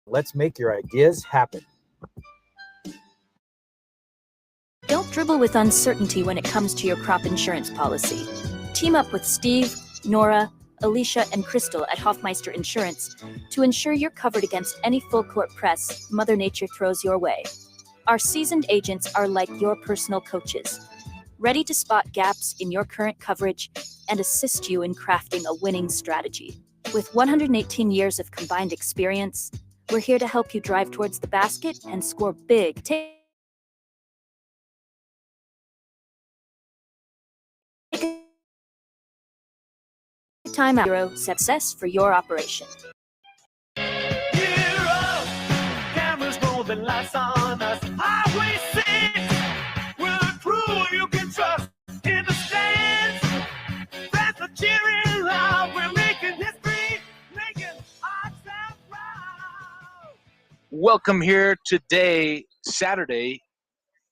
Let's make your ideas happen. Don't dribble with uncertainty when it comes to your crop insurance policy. Team up with Steve, Nora, Alicia, and Crystal at Hoffmeister Insurance to ensure you're covered against any full-court press Mother Nature throws your way. Our seasoned agents are like your personal coaches, ready to spot gaps in your current coverage and assist you in crafting a winning strategy. With 118 years of combined experience, we're here to help you drive towards the basket and score big. Take time out. Zero success for your operation. Cameras moving lights on us. Highway 6 with a crew you can trust in the stands. Fans are cheering loud. We're making history, making our sound proud. Welcome here today, Saturday,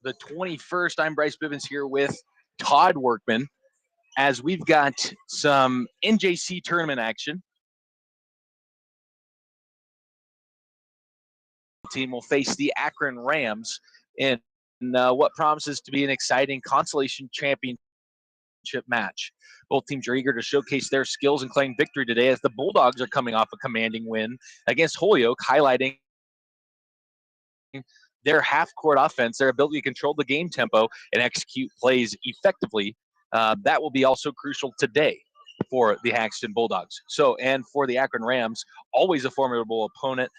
the 21st. I'm Bryce Bibbins here with Todd Workman as we've got some NJC tournament action. The team will face the Akron Rams in what promises to be an exciting consolation championship match. Both teams are eager to showcase their skills and claim victory today as the Bulldogs are coming off a commanding win against Holyoke, highlighting their half-court offense, their ability to control the game tempo and execute plays effectively. That will be also crucial today for the Haxtun Bulldogs. And for the Akron Rams, always a formidable opponent.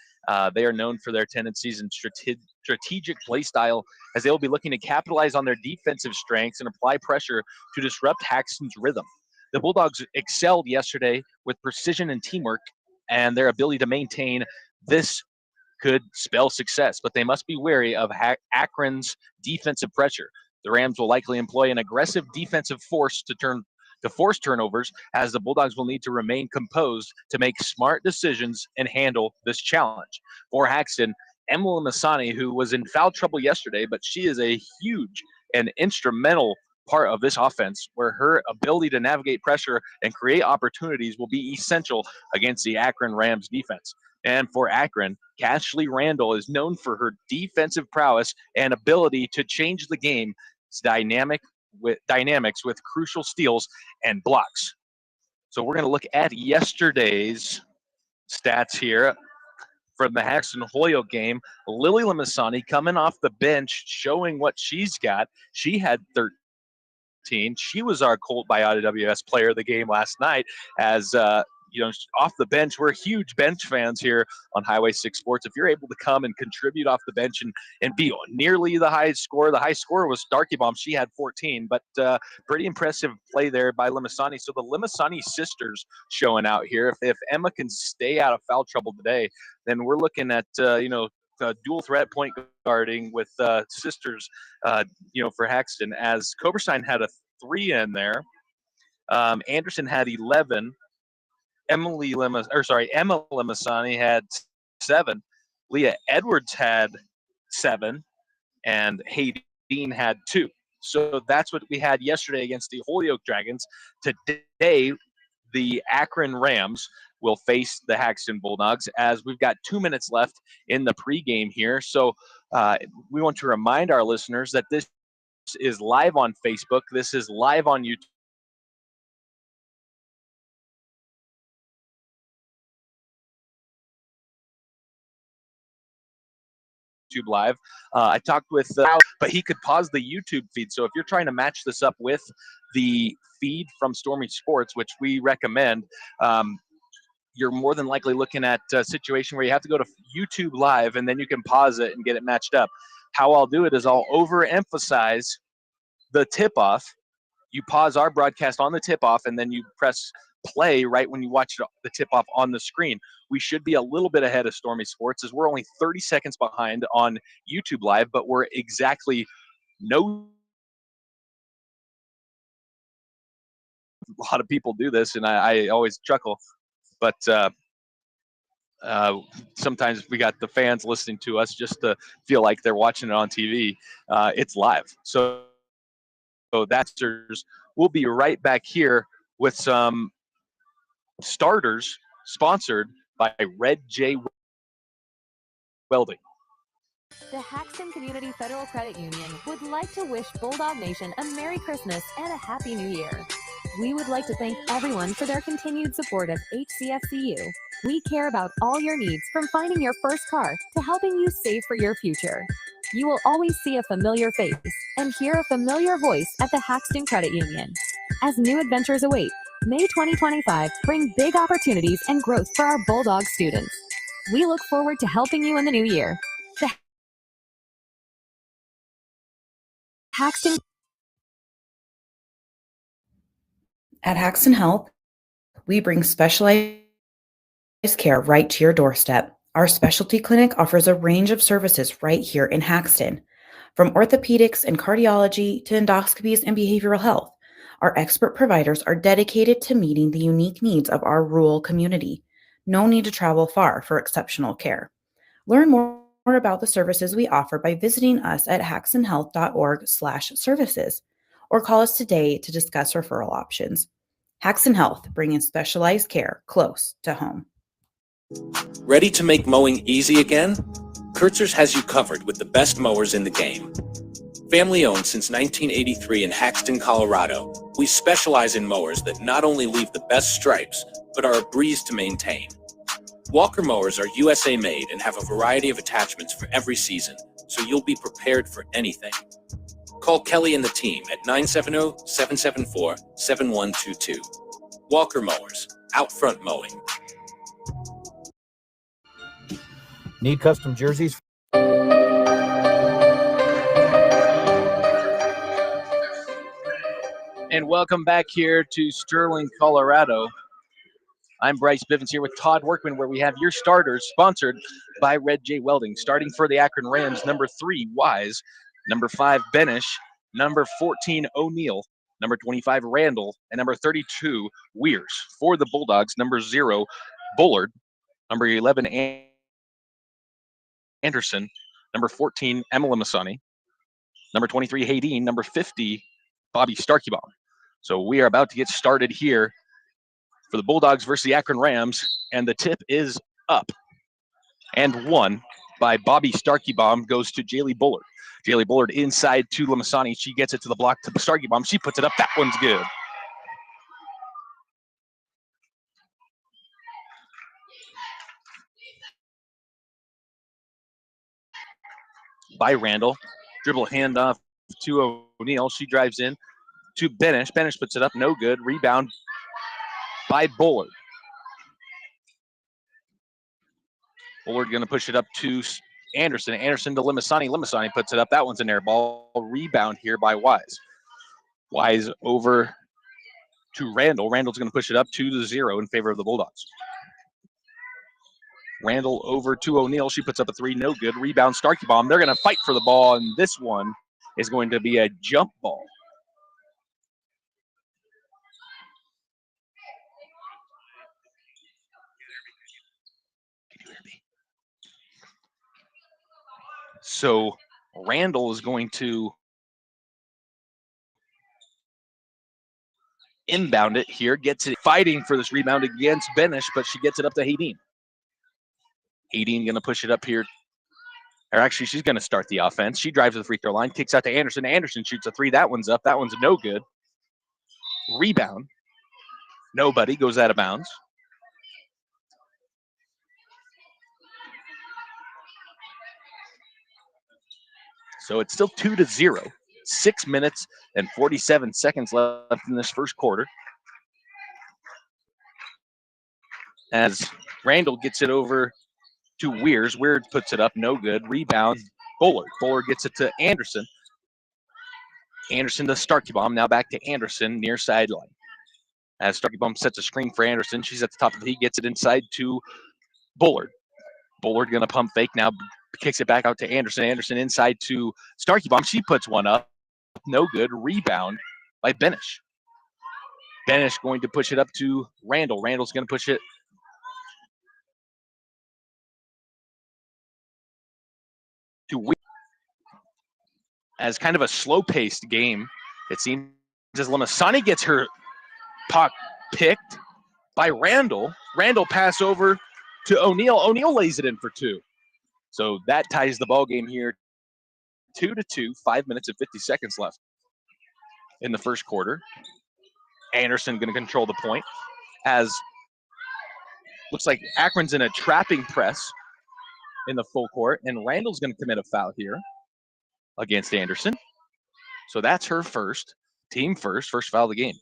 They are known for their tendencies and strategic play style, as they will be looking to capitalize on their defensive strengths and apply pressure to disrupt Haxton's rhythm. The Bulldogs excelled yesterday with precision and teamwork, and their ability to maintain this could spell success, but they must be wary of Akron's defensive pressure. The Rams will likely employ an aggressive defensive force to force turnovers, as the Bulldogs will need to remain composed to make smart decisions and handle this challenge. For Haxton, Emily Masani, who was in foul trouble yesterday, but she is a huge and instrumental part of this offense, where her ability to navigate pressure and create opportunities will be essential against the Akron Rams defense. And for Akron, Cashley Randall is known for her defensive prowess and ability to change the game's dynamics with crucial steals and blocks. So we're going to look at yesterday's stats here from the Haxton Holyoke game. Lily Lamasani coming off the bench, showing what she's got. She had 13. She was our Colt by IWS player of the game last night, as off the bench. We're huge bench fans here on Highway 6 Sports. If you're able to come and contribute off the bench and be nearly the high scorer was Darky Bomb. She had 14, but pretty impressive play there by Limasani. So the Limasani sisters showing out here. If Emma can stay out of foul trouble today, then we're looking at, dual threat point guarding with sisters, for Haxton, as Coberstein had a 3 in there. Anderson had 11. Emma Limasani had 7. Leah Edwards had 7. And Haydeen had 2. So that's what we had yesterday against the Holyoke Dragons. Today, the Akron Rams will face the Haxton Bulldogs, as we've got 2 minutes left in the pregame here. So we want to remind our listeners that this is live on Facebook. This is live on YouTube Live. I talked with, but he could pause the YouTube feed. So if you're trying to match this up with the feed from Stormy Sports, which we recommend, you're more than likely looking at a situation where you have to go to YouTube Live and then you can pause it and get it matched up. How I'll do it is I'll overemphasize the tip-off. You pause our broadcast on the tip-off, and then you press play right when you watch the tip-off on the screen. We should be a little bit ahead of Stormy Sports, as we're only 30 seconds behind on YouTube Live, but we're exactly a lot of people do this, and I always chuckle, but sometimes we got the fans listening to us just to feel like they're watching it on TV. It's live. So we'll be right back here with some starters sponsored by Red J Welding. The Haxtun Community Federal Credit Union would like to wish Bulldog Nation a Merry Christmas and a Happy New Year. We would like to thank everyone for their continued support of HCFCU. We care about all your needs, from finding your first car to helping you save for your future. You will always see a familiar face and hear a familiar voice at the Haxtun Credit Union. As new adventures await, May 2025 bring big opportunities and growth for our Bulldog students. We look forward to helping you in the new year. The Haxtun At Haxtun Health, we bring specialized care right to your doorstep. Our specialty clinic offers a range of services right here in Haxtun. From orthopedics and cardiology to endoscopies and behavioral health, our expert providers are dedicated to meeting the unique needs of our rural community. No need to travel far for exceptional care. Learn more about the services we offer by visiting us at haxtonhealth.org/services or call us today to discuss referral options. Haxtun Health, bringing specialized care close to home. Ready to make mowing easy again? Kurtzer's has you covered with the best mowers in the game. Family owned since 1983 in Haxtun, Colorado, we specialize in mowers that not only leave the best stripes, but are a breeze to maintain. Walker mowers are USA made and have a variety of attachments for every season, so you'll be prepared for anything. Call Kelly and the team at 970-774-7122. Walker Mowers, out front mowing. Need custom jerseys? And welcome back here to Sterling, Colorado. I'm Bryce Bivens here with Todd Workman, where we have your starters sponsored by Red J Welding. Starting for the Akron Rams, number 3, Wise, number 5, Benish, number 14, O'Neill, number 25, Randall, and number 32, Weirs. For the Bulldogs, number 0, Bullard, number 11, Anderson, number 14, Emily Masani, number 23, Haydeen, number 50, Bobby Starkeybaum. So we are about to get started here for the Bulldogs versus the Akron Rams, and the tip is up. And one by Bobby Starkeybaum goes to Jaylee Bullard. Jaylee Bullard inside to Lamasani. She gets it to the block to Starkeybaum. She puts it up. That one's good. By Randall. Dribble handoff to O'Neill. She drives in to Benish. Benish puts it up. No good. Rebound by Bullard. Bullard going to push it up to Anderson. Anderson to Limasani. Limasani puts it up. That one's an air ball. Rebound here by Wise. Wise over to Randall. Randall's going to push it up to the 0 in favor of the Bulldogs. Randall over to O'Neill. She puts up a 3. No good. Rebound Starkeybaum. They're going to fight for the ball, and this one is going to be a jump ball. So Randall is going to inbound it here, gets it fighting for this rebound against Benish, but she gets it up to Haydeen. Haydeen going to push it up here. Or actually, she's going to start the offense. She drives to the free throw line, kicks out to Anderson. Anderson shoots a 3. That one's up. That one's no good. Rebound. Nobody goes out of bounds. So it's still 2-0. 6 minutes and 47 seconds left in this first quarter. As Randall gets it over to Weirs. Weirs puts it up. No good. Rebound. Bullard. Bullard gets it to Anderson. Anderson to Starkeybaum. Now back to Anderson near sideline. As Starkeybaum sets a screen for Anderson. She's at the top of the heat. Gets it inside to Bullard. Bullard going to pump fake now. Kicks it back out to Anderson. Anderson inside to Starkeybaum. She puts one up. No good. Rebound by Benish. Benish going to push it up to Randall. Randall's going to push it to Weirs. As kind of a slow-paced game, it seems as Lamasani gets her puck picked by Randall. Randall pass over to O'Neill. O'Neill lays it in for 2. So that ties the ball game here 2-2, 5 minutes and 50 seconds left in the first quarter. Anderson going to control the point as looks like Akron's in a trapping press in the full court, and Randall's going to commit a foul here against Anderson. So that's her first, team first foul of the game.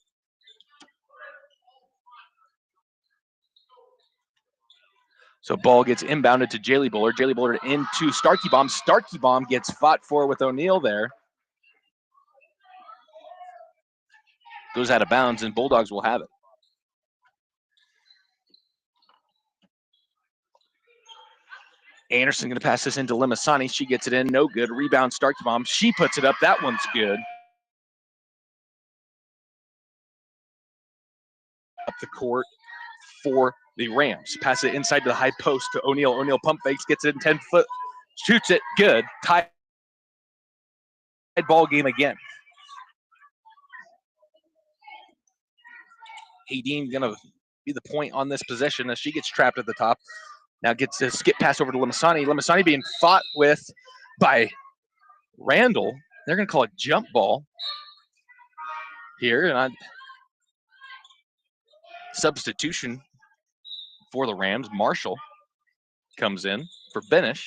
So ball gets inbounded to Jaylee Bullard. Jaylee Bullard into Starkey Bomb. Starkey Bomb gets fought for with O'Neal there. Goes out of bounds, and Bulldogs will have it. Anderson going to pass this into Limasani. She gets it in. No good. Rebound, Starkey Bomb. She puts it up. That one's good. Up the court for the Rams. Pass it inside to the high post to O'Neal. O'Neal pump fakes, gets it in 10 foot. Shoots it. Good. Tied ball game again. Hayden going to be the point on this possession as she gets trapped at the top. Now gets a skip pass over to Limasani. Limasani being fought with by Randall. They're going to call a jump ball here. And substitution for the Rams. Marshall comes in for Benish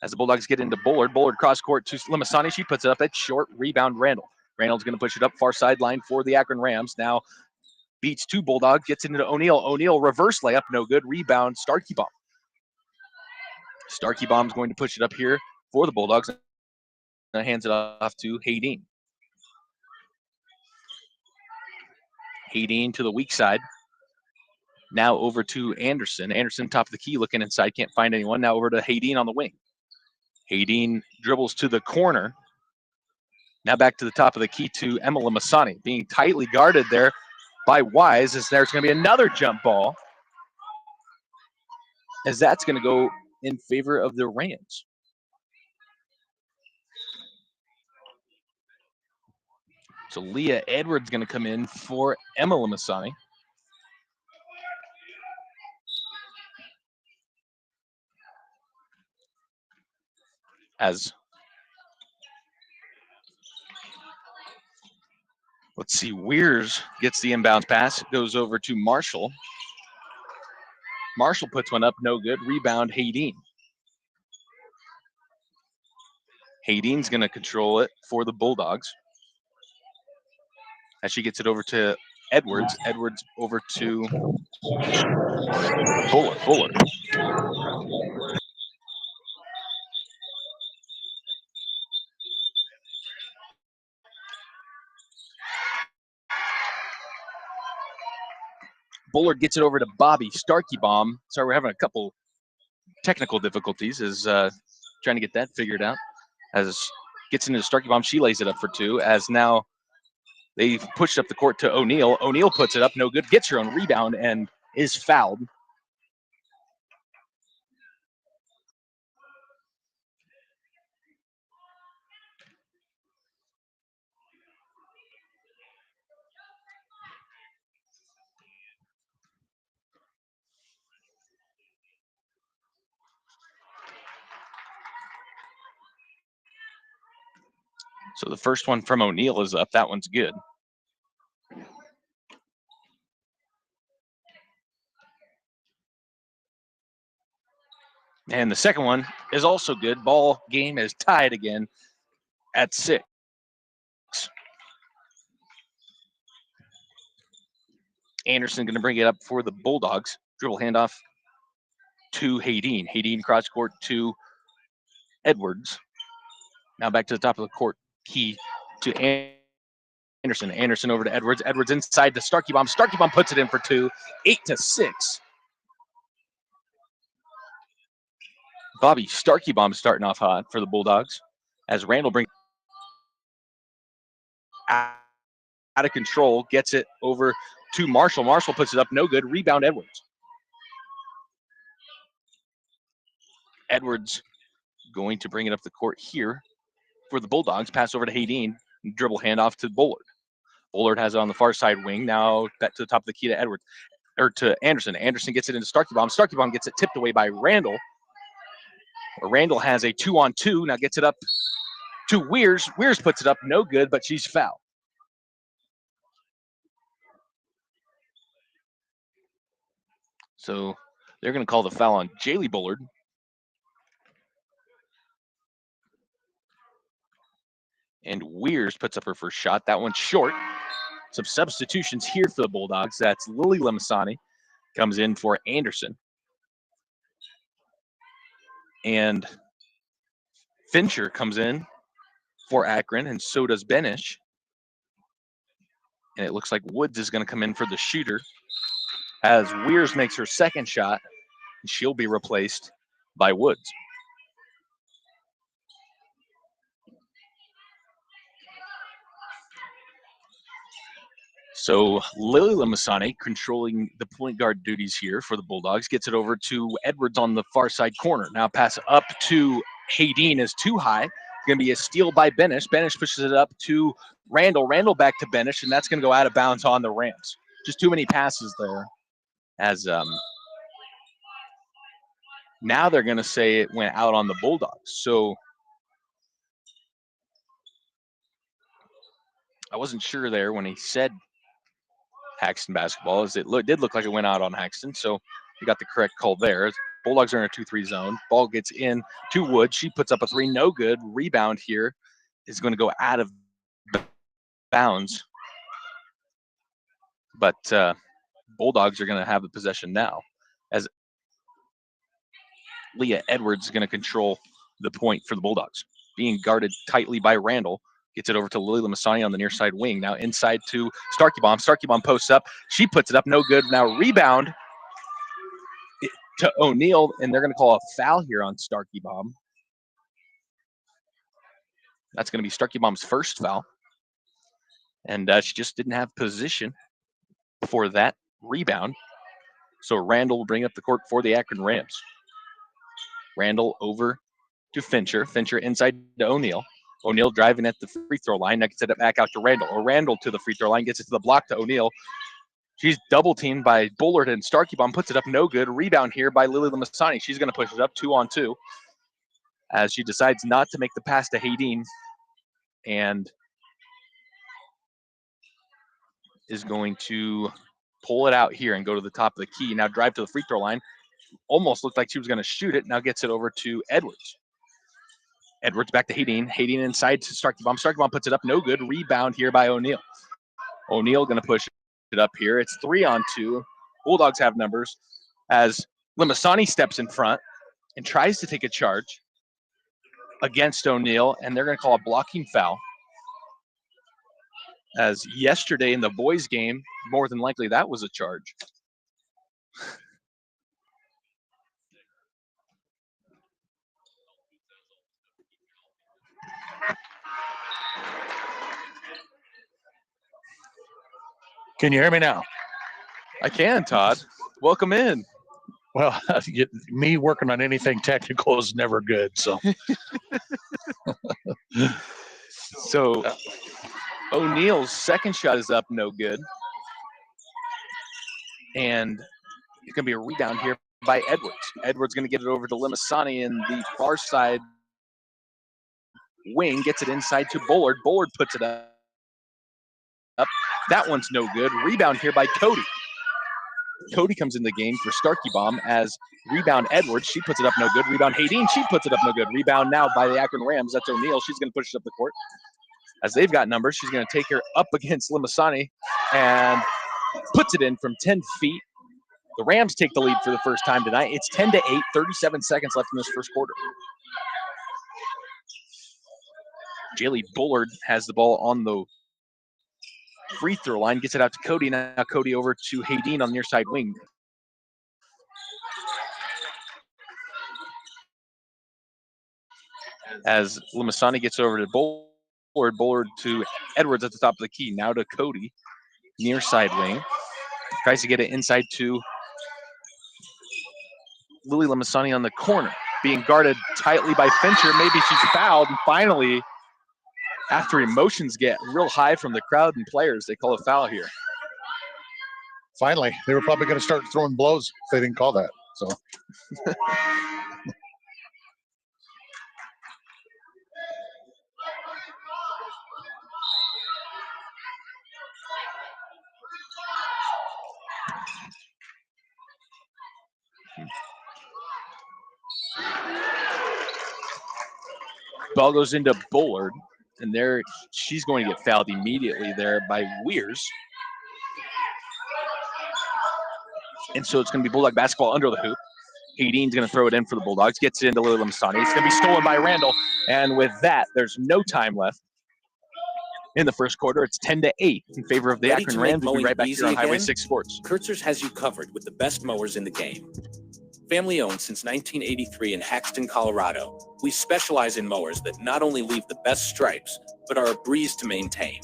as the Bulldogs get into Bullard. Bullard cross court to Limasani. She puts it up. It's short. Rebound Randall. Randall's going to push it up far sideline for the Akron Rams. Now beats two Bulldogs, gets into O'Neal. O'Neal reverse layup, no good. Rebound, Starkey Bomb. Starkey Bomb's going to push it up here for the Bulldogs and hands it off to Hayden. Hayden to the weak side. Now over to Anderson. Anderson top of the key, looking inside, can't find anyone. Now over to Hayden on the wing. Hayden dribbles to the corner. Now back to the top of the key to Emma Limasani, being tightly guarded there by Wise, as there's going to be another jump ball, as that's going to go in favor of the Rams. So Leah Edwards going to come in for Emma Limasani. As let's see, Weirs gets the inbounds pass, goes over to Marshall. Marshall puts one up, no good. Rebound, Hayden. Hayden's going to control it for the Bulldogs as she gets it over to Edwards. Edwards over to Bullard. Bullard gets it over to Bobby. Starkey Bomb. Sorry, we're having a couple technical difficulties as trying to get that figured out. As gets into Starkey Bomb, she lays it up for two. As now they pushed up the court to O'Neal. O'Neal puts it up, no good. Gets her own rebound and is fouled. So the first one from O'Neal is up. That one's good. And the second one is also good. Ball game is tied again at 6. Anderson going to bring it up for the Bulldogs. Dribble handoff to Hayden. Hayden cross court to Edwards. Now back to the top of the court. Key to Anderson. Anderson over to Edwards. Edwards inside to Starkey Bomb. Starkey Bomb puts it in for two. 8-6. Bobby Starkey Bomb starting off hot for the Bulldogs as Randall brings out of control, gets it over to Marshall. Marshall puts it up, no good. Rebound Edwards. Edwards going to bring it up the court here for the Bulldogs. Pass over to Hayden. Dribble handoff to Bullard. Bullard has it on the far side wing. Now back to the top of the key to Edwards, or to Anderson. Anderson gets it into Starkey Bomb. Starkey Bomb gets it tipped away by Randall. Randall has a 2-on-2. Now gets it up to Weirs. Weirs puts it up, no good, but she's fouled. So they're going to call the foul on Jaylee Bullard. And Weirs puts up her first shot. That one's short. Some substitutions here for the Bulldogs. That's Lily Limasani comes in for Anderson. And Fincher comes in for Akron, and so does Benish. And it looks like Woods is going to come in for the shooter as Weirs makes her second shot, and she'll be replaced by Woods. So Lily Limasani controlling the point guard duties here for the Bulldogs, gets it over to Edwards on the far side corner. Now pass up to Haydeen is too high. It's going to be a steal by Benish. Benish pushes it up to Randall. Randall back to Benish, and that's going to go out of bounds on the Rams. Just too many passes there. As now they're going to say it went out on the Bulldogs. So I wasn't sure there when he said Haxtun basketball, as it did look like it went out on Haxtun, so you got the correct call there. Bulldogs are in a 2-3 zone. Ball gets in to Wood. She puts up a three, no good. Rebound here is going to go out of bounds. But Bulldogs are going to have the possession now, as Leah Edwards is going to control the point for the Bulldogs. Being guarded tightly by Randall. Gets it over to Lily Limasani on the near side wing. Now inside to Starkey Bomb. Starkey Bomb posts up. She puts it up. No good. Now rebound to O'Neal, and they're going to call a foul here on Starkey Bomb. That's going to be Starkey Bomb's first foul. And she just didn't have position for that rebound. So Randall will bring up the court for the Akron Rams. Randall over to Fincher. Fincher inside to O'Neal. O'Neal driving at the free throw line. Now gets it back out to Randall. Or Randall to the free throw line. Gets it to the block to O'Neal. She's double teamed by Bullard, and Starkey Bomb puts it up, no good. Rebound here by Lily Limasani. She's going to push it up 2-on-2 as she decides not to make the pass to Haydeen and is going to pull it out here and go to the top of the key. Now drive to the free throw line. Almost looked like she was going to shoot it. Now gets it over to Edwards. Edwards back to Haydeen. Haydeen inside to Starkey Bomb. Starkey Bomb puts it up, no good. Rebound here by O'Neal. O'Neal going to push it up here. It's 3-on-2. Bulldogs have numbers as Limasani steps in front and tries to take a charge against O'Neal, and they're going to call a blocking foul. As yesterday in the boys game, more than likely that was a charge. Can you hear me now? I can, Todd. Welcome in. Well, me working on anything technical is never good. So, So O'Neal's second shot is up, no good. And it's going to be a rebound here by Edwards. Edwards going to get it over to Limasani in the far side wing, gets it inside to Bullard. Bullard puts it up. That one's no good. Rebound here by Cody. Cody comes in the game for Starkey Bomb as rebound Edwards. She puts it up, no good. Rebound Haydeen. She puts it up, no good. Rebound now by the Akron Rams. That's O'Neal. She's going to push it up the court. As they've got numbers, she's going to take her up against Limasani and puts it in from 10 feet. The Rams take the lead for the first time tonight. It's 10-8, 37 seconds left in this first quarter. Jaylee Bullard has the ball on the free throw line, gets it out to Cody. Now Cody over to Haydeen on the near side wing. As Limasani gets over to Bullard, Bullard to Edwards at the top of the key. Now to Cody, near side wing. Tries to get it inside to Lily Limasani on the corner. Being guarded tightly by Fincher. Maybe she's fouled. And finally, after emotions get real high from the crowd and players, they call a foul here. finally, they were probably going to start throwing blows if they didn't call that. So Ball goes into Bullard, and there she's going to get fouled immediately there by Weirs. And so it's going to be Bulldog basketball under the hoop. Hayden's going to throw it in for the Bulldogs. Gets it into Lily Lamsani. It's going to be stolen by Randall. And with that, there's no time left in the first quarter. It's 10-8 in favor of the Ready Akron to make Rams. We'll be mowing right back easy here on Highway again? 6 Sports. Kurtzer's has you covered with the best mowers in the game. Family owned since 1983 in Haxtun, Colorado, we specialize in mowers that not only leave the best stripes, but are a breeze to maintain.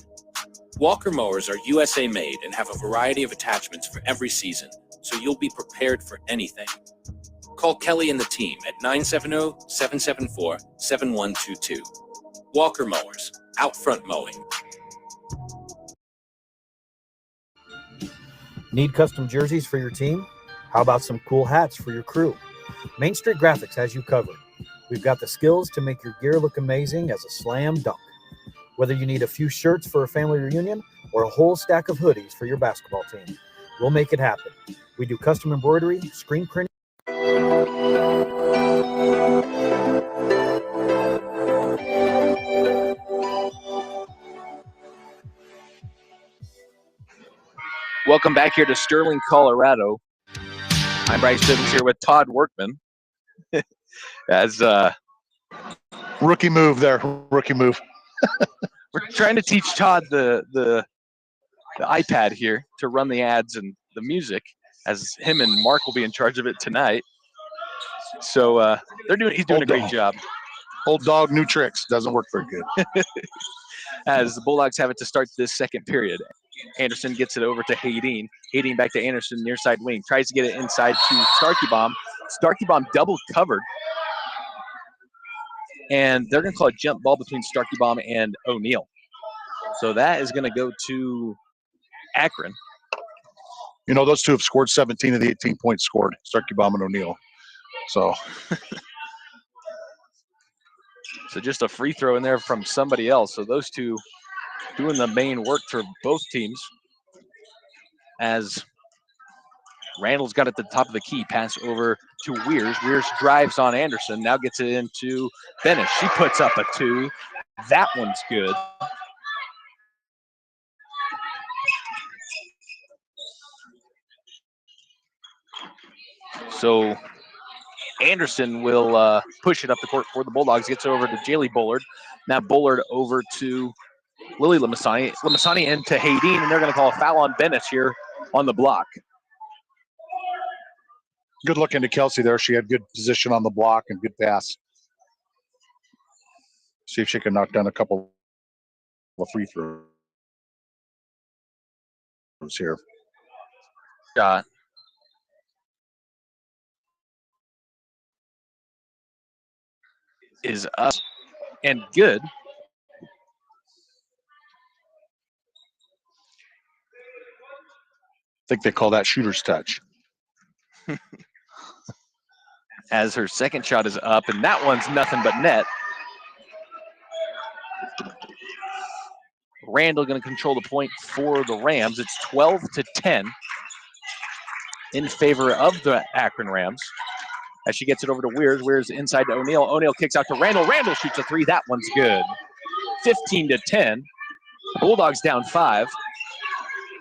Walker mowers are USA made and have a variety of attachments for every season, so you'll be prepared for anything. Call Kelly and the team at 970-774-7122. Walker Mowers, out front mowing. Need custom jerseys for your team? How about some cool hats for your crew? Main Street Graphics has you covered. We've got the skills to make your gear look amazing as a slam dunk. Whether you need a few shirts for a family reunion or a whole stack of hoodies for your basketball team, we'll make it happen. We do custom embroidery, screen printing. Welcome back here to Sterling, Colorado. I'm Bryce Bivens here with Todd Workman. As Rookie move there. Rookie move. we're trying to teach Todd the iPad here to run the ads and the music, as him and Mark will be in charge of it tonight. So he's doing a great job. Old dog, new tricks. Doesn't work very good. As the Bulldogs have it to start this second period. Anderson gets it over to Hayden. Hayden back to Anderson, near side wing. Tries to get it inside to Starkey Bomb. Starkey Bomb double covered. And they're going to call a jump ball between Starkey Bomb and O'Neal. So that is going to go to Akron. You know, those two have scored 17 of the 18 points scored, Starkey Bomb and O'Neal. So just a free throw in there from somebody else. So those two doing the main work for both teams. As Randall's got at the top of the key, pass over to Weirs. Weirs drives on Anderson, now gets it into Bennett. She puts up a two. That one's good. So Anderson will push it up the court for the Bulldogs. Gets over to Jaylee Bullard. Now Bullard over to Lily Lamasani. Lamasani into Hayden, and they're going to call a foul on Bennett here on the block. good look into Kelsey there. She had good position on the block and good pass. See if she can knock down a couple of free throws here. Shot. Is up and good. I think they call that shooter's touch. As her second shot is up, and that one's nothing but net. Randall going to control the point for the Rams. It's 12-10 in favor of the Akron Rams. As she gets it over to Weirs. Weirs inside to O'Neal. O'Neal kicks out to Randall. Randall shoots a three. That one's good. 15-10. Bulldogs down 5.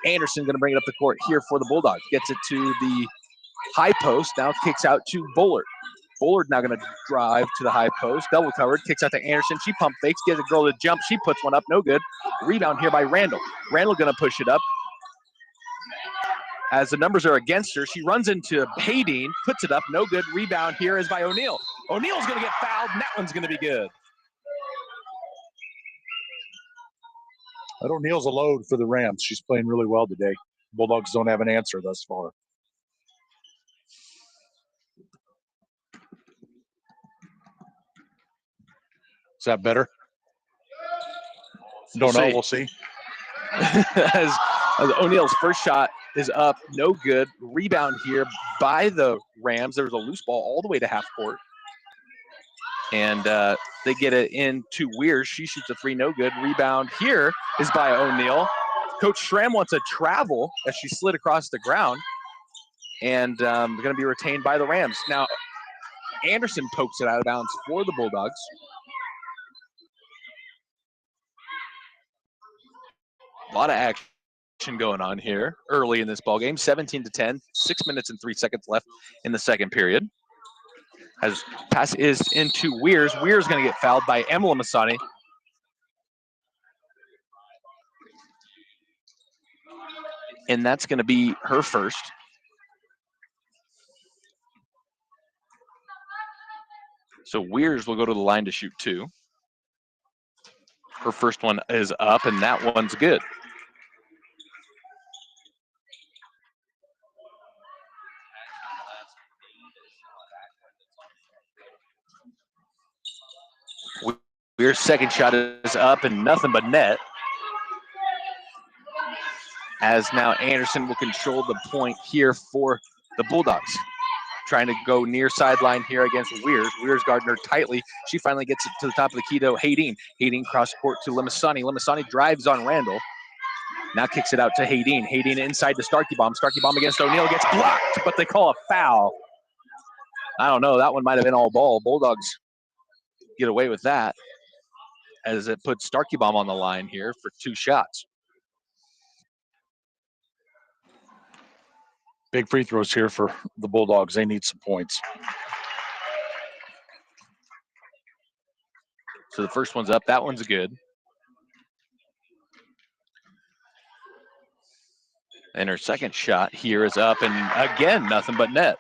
Anderson going to bring it up the court here for the Bulldogs. Gets it to the high post. Now kicks out to Bullard. Bullard now going to drive to the high post. Double covered. Kicks out to Anderson. She pump fakes. Gives a girl to jump. She puts one up. No good. Rebound here by Randall. Randall going to push it up. As the numbers are against her, she runs into Hayden, puts it up, no good. Rebound here is by O'Neal. O'Neal's going to get fouled, and that one's going to be good. That O'Neal's a load for the Rams. She's playing really well today. Bulldogs don't have an answer thus far. Is that better? Don't know. We'll see. as O'Neal's first shot is up, no good. Rebound here by the Rams. There was a loose ball all the way to half court. And they get it into Weirs. She shoots a three, no good. Rebound here is by O'Neal. Coach Schramm wants a travel as she slid across the ground. And going to be retained by the Rams. Now, Anderson pokes it out of bounds for the Bulldogs. A lot of action going on here early in this ball game. 17-10, 6 minutes and 3 seconds left in the second period. As pass is into Weirs. Weirs going to get fouled by Emila Masani. And that's going to be her first. So Weirs will go to the line to shoot 2. Her first one is up, and that one's good. Weirs' second shot is up, and nothing but net. As now Anderson will control the point here for the Bulldogs. Trying to go near sideline here against Weirs. Weirs guarding her tightly. She finally gets it to the top of the key to Haydeen. Haydeen cross court to Limasani. Limasani drives on Randall. Now kicks it out to Haydeen. Haydeen inside to Starkey Bomb. Starkey Bomb against O'Neal gets blocked, but they call a foul. I don't know. That one might have been all ball. Bulldogs get away with that as it puts Starkey Bomb on the line here for 2 shots. Big free throws here for the Bulldogs. They need some points. So the first one's up. That one's good. And her second shot here is up, and again, nothing but net.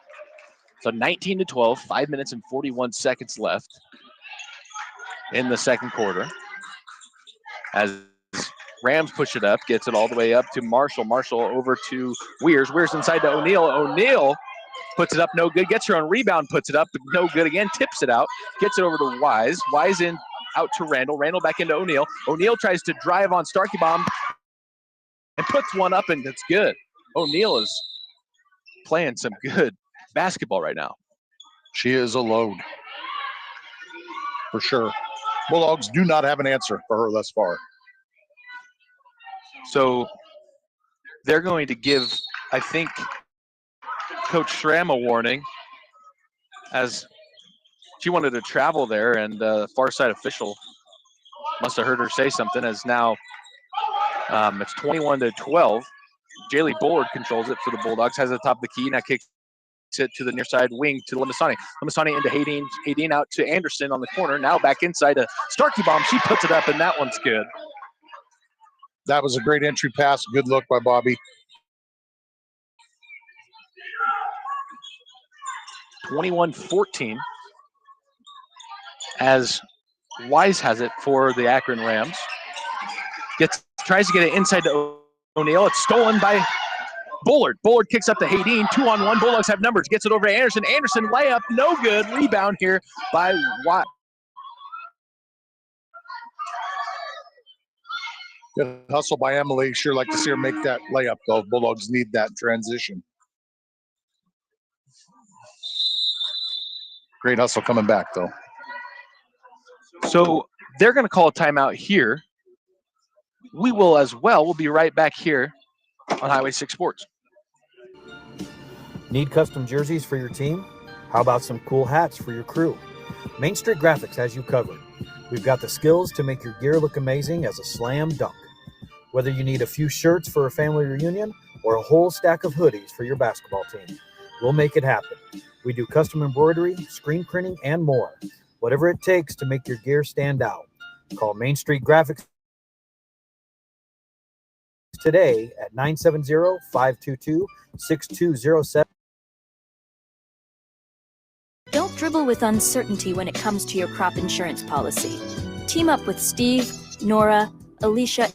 So 19-12, 5 minutes and 41 seconds left in the second quarter. As Rams push it up, gets it all the way up to Marshall. Marshall over to Weirs. Weirs inside to O'Neal. O'Neal puts it up, no good. Gets her on rebound, puts it up, no good again. Tips it out, gets it over to Wise. Wise in out to Randall. Randall back into O'Neal. O'Neal tries to drive on Starkey Bomb and puts one up, and it's good. O'Neal is playing some good basketball right now. She is a load, for sure. Bulldogs do not have an answer for her thus far. So they're going to give, I think, Coach Schramm a warning, as she wanted to travel there, and the far side official must have heard her say something, as now it's 21-12. Jaylee Bullard controls it for the Bulldogs, has it top of the key, now kicks it to the near side wing to Limasani. Limasani into Haydeen. Haydeen out to Anderson on the corner. Now back inside to Starkey Bomb. She puts it up, and that one's good. That was a great entry pass. Good look by Bobby. 21-14 as Wise has it for the Akron Rams. Tries to get it inside to O'Neal. It's stolen by Bullard. Bullard kicks up to Haydeen. 2-on-1. Bulldogs have numbers. Gets it over to Anderson. Anderson layup. No good. Rebound here by Watt. Good hustle by Emily. Sure like to see her make that layup, though. Bulldogs need that transition. Great hustle coming back, though. So they're going to call a timeout here. We will as well. We'll be right back here on Highway 6 Sports. Need custom jerseys for your team? How about some cool hats for your crew? Main Street Graphics has you covered. We've got the skills to make your gear look amazing as a slam dunk. Whether you need a few shirts for a family reunion or a whole stack of hoodies for your basketball team, we'll make it happen. We do custom embroidery, screen printing, and more. Whatever it takes to make your gear stand out. Call Main Street Graphics today at 970-522-6207. Don't dribble with uncertainty when it comes to your crop insurance policy. Team up with Steve, Nora, Alicia,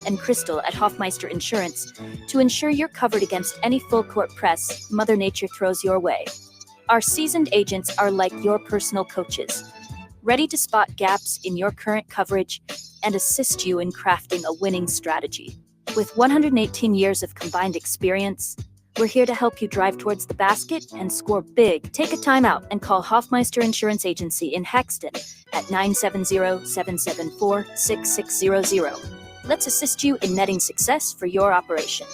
and Crystal at Hoffmeister Insurance to ensure you're covered against any full-court press Mother Nature throws your way. Our seasoned agents are like your personal coaches, ready to spot gaps in your current coverage and assist you in crafting a winning strategy. With 118 years of combined experience, we're here to help you drive towards the basket and score big. Take a timeout and call Hoffmeister Insurance Agency in Haxtun at 970-774-6600. Let's assist you in netting success for your operation.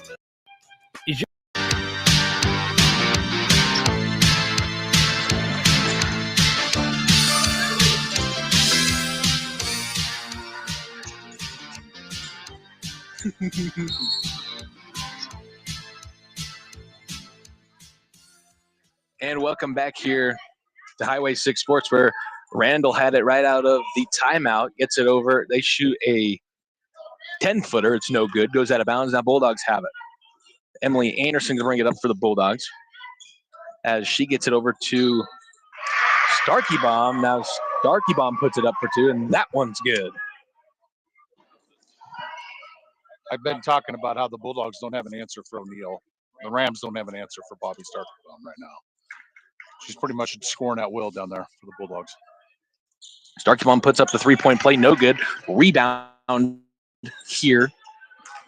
And welcome back here to Highway 6 Sports, where Randall had it right out of the timeout, gets it over. They shoot a 10-footer. It's no good. Goes out of bounds. Now Bulldogs have it. Emily Anderson going to bring it up for the Bulldogs as she gets it over to Starkey Bomb. Now Starkey Bomb puts it up for two, and that one's good. I've been talking about how the Bulldogs don't have an answer for O'Neill. The Rams don't have an answer for Bobby Starkey Bomb right now. She's pretty much scoring at will down there for the Bulldogs. Starkey Bomb puts up the three-point play. No good. Rebound here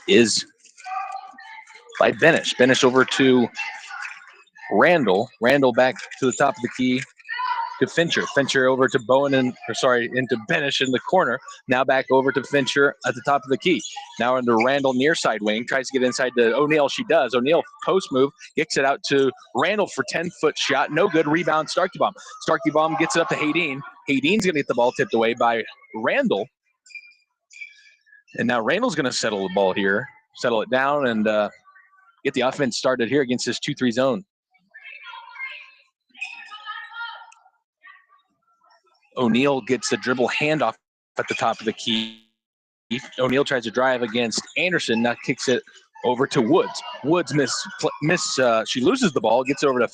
is by Benish. Benish over to Randall. Randall back to the top of the key to Fincher. Fincher over to Bowen into Benish in the corner. Now back over to Fincher at the top of the key. Now into Randall near side wing. Tries to get inside to O'Neill. She does. O'Neill post move. Kicks it out to Randall for 10-foot shot. No good. Rebound Starkey Bomb. Starkey Bomb gets it up to Haydeen. Haydeen's going to get the ball tipped away by Randall. And now Randall's going to settle the ball here. Settle it down and get the offense started here against this 2-3 zone. O'Neill gets the dribble handoff at the top of the key. O'Neill tries to drive against Anderson. Now kicks it over to Woods. Woods she loses the ball, gets over to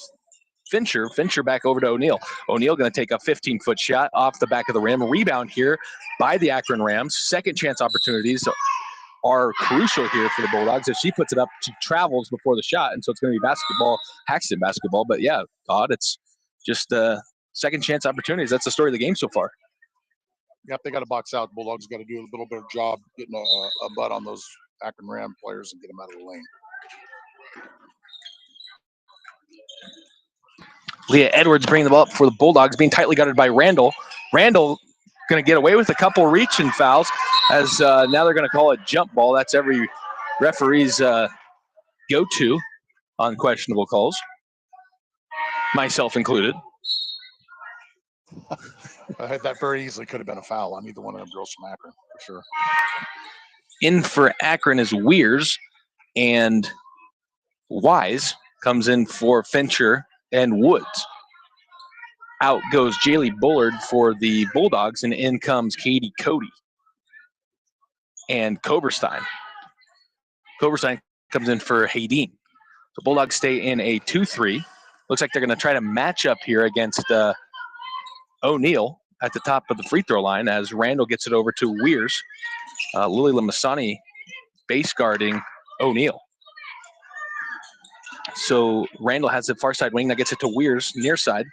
Fincher. Fincher back over to O'Neill. O'Neill going to take a 15-foot shot off the back of the rim. Rebound here by the Akron Rams. Second chance opportunities are crucial here for the Bulldogs. If she puts it up, she travels before the shot, and so it's going to be basketball, Haxtun basketball. But yeah, Todd, it's just second chance opportunities. That's the story of the game so far. Yep, they got to box out. Bulldogs got to do a little bit of job getting a butt on those Akron Ram players and get them out of the lane. Leah Edwards bringing the ball up for the Bulldogs, being tightly guarded by Randall. Randall going to get away with a couple reaching fouls as now they're going to call a jump ball. That's every referee's go-to on questionable calls, myself included. That very easily could have been a foul on either one of them girls from Akron, for sure. In for Akron is Weirs, and Wise comes in for Fincher and Woods. Out goes Jaylee Bullard for the Bulldogs, and in comes Katie Cody and Koberstein. Koberstein comes in for Haydeen. The Bulldogs stay in a 2-3. Looks like they're going to try to match up here against O'Neill at the top of the free throw line as Randall gets it over to Weirs. Lily Lamasani base guarding O'Neill. So Randall has the far side wing. Now gets it to Weirs near side.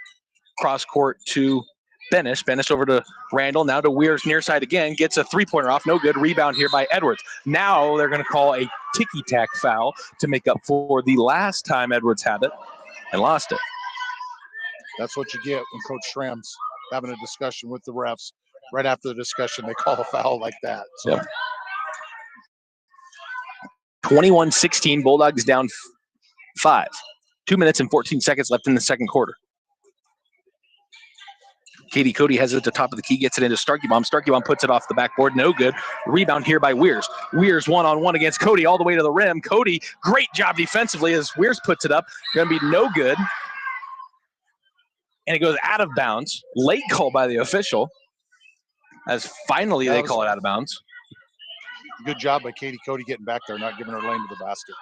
Cross court to Benish. Benish over to Randall. Now to Weirs near side again. Gets a three-pointer off. No good. Rebound here by Edwards. Now they're going to call a ticky-tack foul to make up for the last time Edwards had it and lost it. That's what you get when Coach Schramm's having a discussion with the refs. Right after the discussion, they call a foul like that. So. Yep. 21-16, Bulldogs down 5. 2 minutes and 14 seconds left in the second quarter. Katie Cody has it at the top of the key, gets it into Starkey Bomb. Starkey Bomb puts it off the backboard, no good. Rebound here by Weirs. Weirs one-on-one against Cody all the way to the rim. Cody, great job defensively as Weirs puts it up. Going to be no good. And it goes out of bounds. Late call by the official as finally they call it out of bounds. Good job by Katie Cody getting back there, not giving her lane to the basket.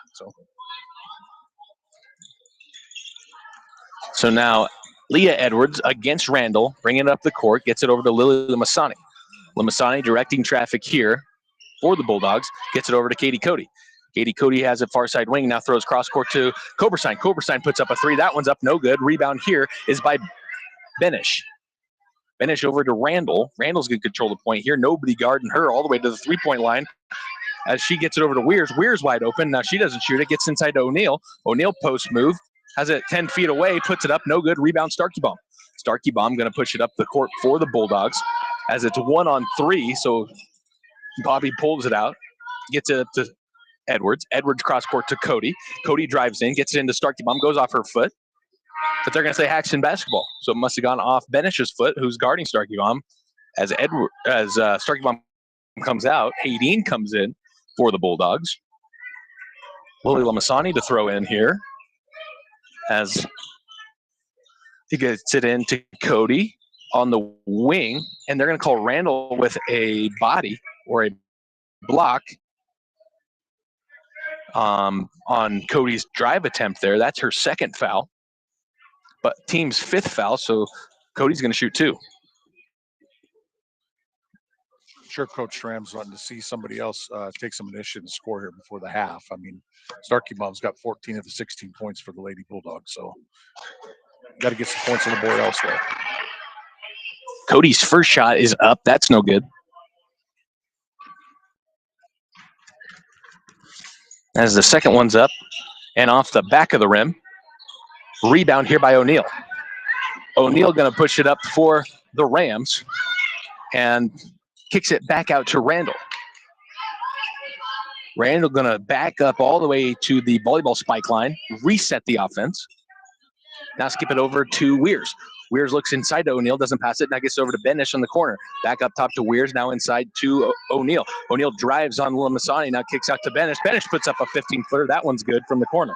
So now Leah Edwards against Randall, bringing it up the court, gets it over to Lily Lamasani. Lamasani directing traffic here for the Bulldogs, gets it over to Katie Cody. Katie Cody has a far side wing, now throws cross court to Koberstein. Koberstein puts up a three. That one's up, no good. Rebound here is by Benish. Benish over to Randall. Randall's going to control the point here. Nobody guarding her all the way to the three-point line as she gets it over to Weirs. Weirs wide open. Now she doesn't shoot it. Gets inside to O'Neill. O'Neill post move. Has it 10 feet away. Puts it up. No good. Rebound Starkey Bomb. Starkey Bomb going to push it up the court for the Bulldogs as it's 1-on-3. So Bobby pulls it out. Gets it up to Edwards. Edwards cross court to Cody. Cody drives in. Gets it into Starkey Bomb. Goes off her foot. But they're going to say Haxtun basketball. So it must have gone off Benish's foot, who's guarding Starkey Bomb. As Starkey Bomb comes out, Haydeen comes in for the Bulldogs. Willie Lamasani to throw in here as he gets it into Cody on the wing, and they're going to call Randall with a body or a block on Cody's drive attempt there. That's her second foul, but team's fifth foul, so Cody's going to shoot two. I'm sure Coach Schramm's wanting to see somebody else take some initiative and score here before the half. I mean, Starkey Mom's got 14 of the 16 points for the Lady Bulldogs, so got to get some points on the board elsewhere. Cody's first shot is up. That's no good. As the second one's up and off the back of the rim. Rebound here by O'Neal. O'Neal going to push it up for the Rams and kicks it back out to Randall. Randall going to back up all the way to the volleyball spike line, reset the offense. Now skip it over to Weirs. Weirs looks inside to O'Neal, doesn't pass it. Now gets over to Benish on the corner. Back up top to Weirs, now inside to O'Neal. O'Neal drives on Lamasani, now kicks out to Benish. Benish puts up a 15-footer. That one's good from the corner.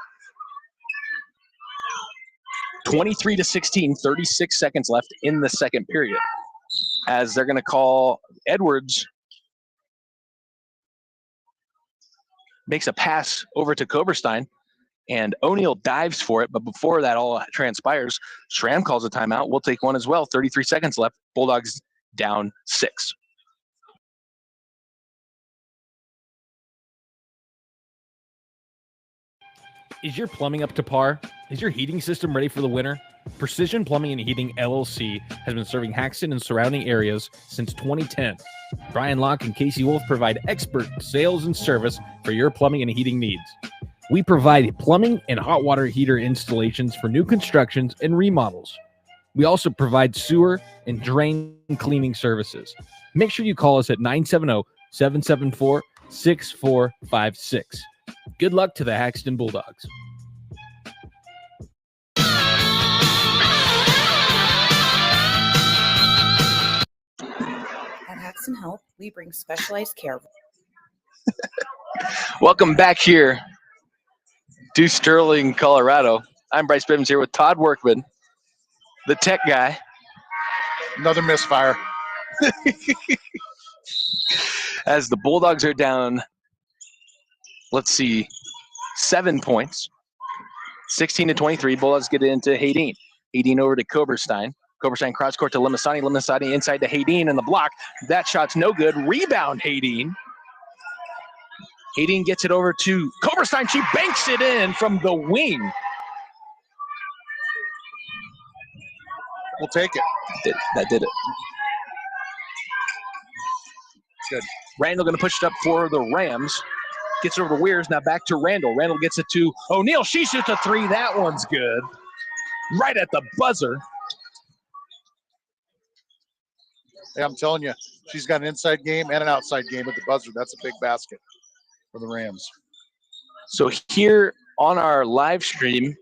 23-16, 36 seconds left in the second period. As they're going to call Edwards. Makes a pass over to Koberstein. And O'Neal dives for it, but before that all transpires, Schramm calls a timeout. We'll take one as well. 33 seconds left. Bulldogs down 6. Is your plumbing up to par? Is your heating system ready for the winter? Precision Plumbing and Heating LLC has been serving Haxtun and surrounding areas since 2010. Brian Locke and Casey Wolf provide expert sales and service for your plumbing and heating needs. We provide plumbing and hot water heater installations for new constructions and remodels. We also provide sewer and drain cleaning services. Make sure you call us at 970-774-6456. Good luck to the Haxtun Bulldogs. At Haxtun Health, we bring specialized care. Welcome back here to Sterling, Colorado. I'm Bryce Bibbins here with Todd Workman, the tech guy. Another misfire. As the Bulldogs are down, let's see, 7 points. 16-23, Bulldogs get it into Haydeen. Haydeen over to Koberstein. Koberstein cross court to Limasani. Limasani inside to Haydeen in the block. That shot's no good. Rebound, Haydeen. Haydeen gets it over to Koberstein. She banks it in from the wing. We'll take it. That did it. Good. Randall going to push it up for the Rams. Gets it over to Weirs. Now back to Randall. Randall gets it to O'Neal. She shoots a three. That one's good. Right at the buzzer. Hey, I'm telling you, she's got an inside game and an outside game at the buzzer. That's a big basket for the Rams. So here on our live stream,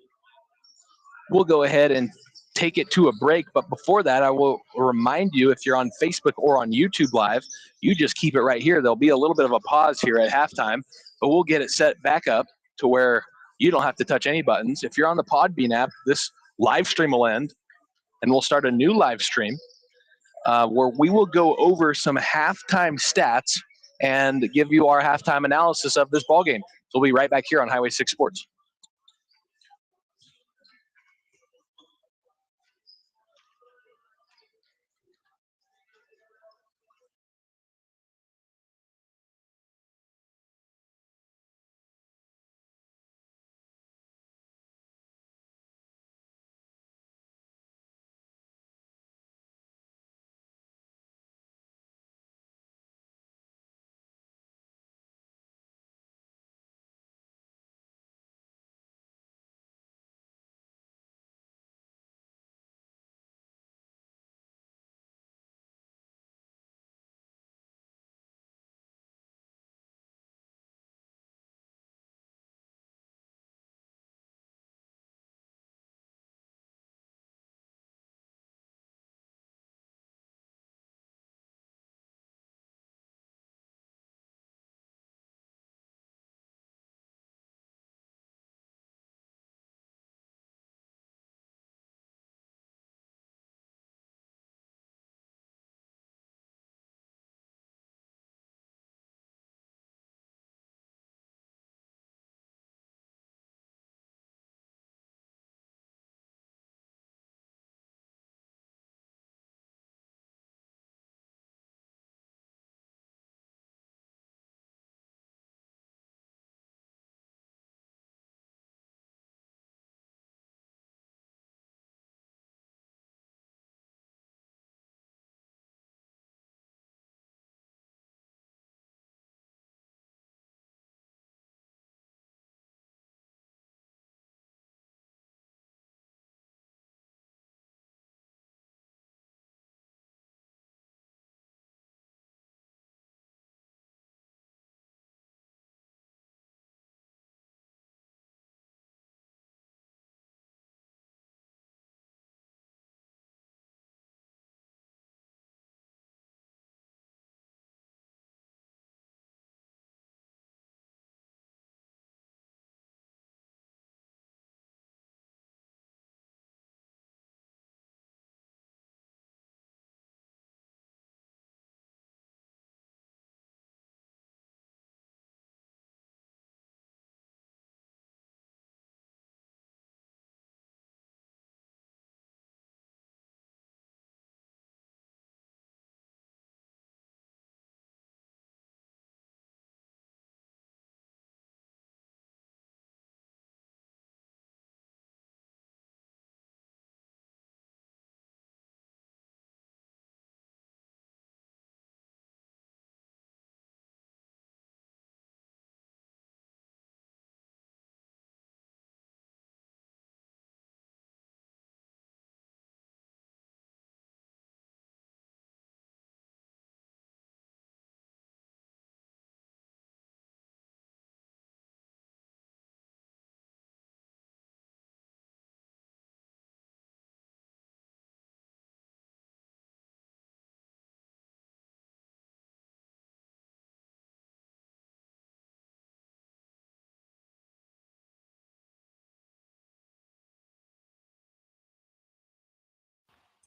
we'll go ahead and take it to a break. But before that, I will remind you, if you're on Facebook or on YouTube Live, you just keep it right here. There'll be a little bit of a pause here at halftime, but we'll get it set back up to where you don't have to touch any buttons. If you're on the Podbean app, this live stream will end, and we'll start a new live stream where we will go over some halftime stats and give you our halftime analysis of this ballgame. So we'll be right back here on Highway 6 Sports.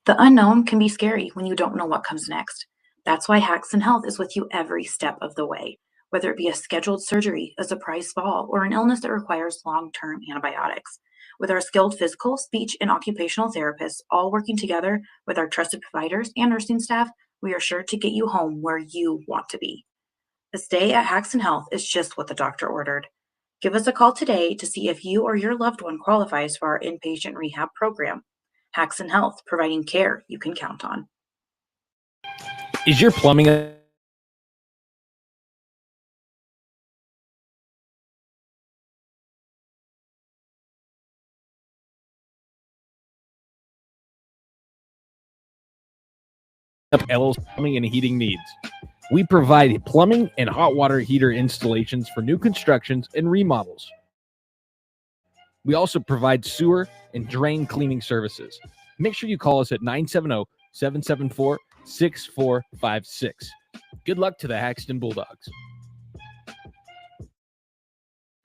The unknown can be scary when you don't know what comes next. That's why Haxton Health is with you every step of the way, whether it be a scheduled surgery, a surprise fall, or an illness that requires long-term antibiotics. With our skilled physical, speech, and occupational therapists all working together with our trusted providers and nursing staff, we are sure to get you home where you want to be. A stay at Haxton Health is just what the doctor ordered. Give us a call today to see if you or your loved one qualifies for our inpatient rehab program. Haxton Health, providing care you can count on. Is your plumbing up LL's plumbing and heating needs? We provide plumbing and hot water heater installations for new constructions and remodels. We also provide sewer and drain cleaning services. Make sure you call us at 970-774-6456. Good luck to the Haxtun Bulldogs.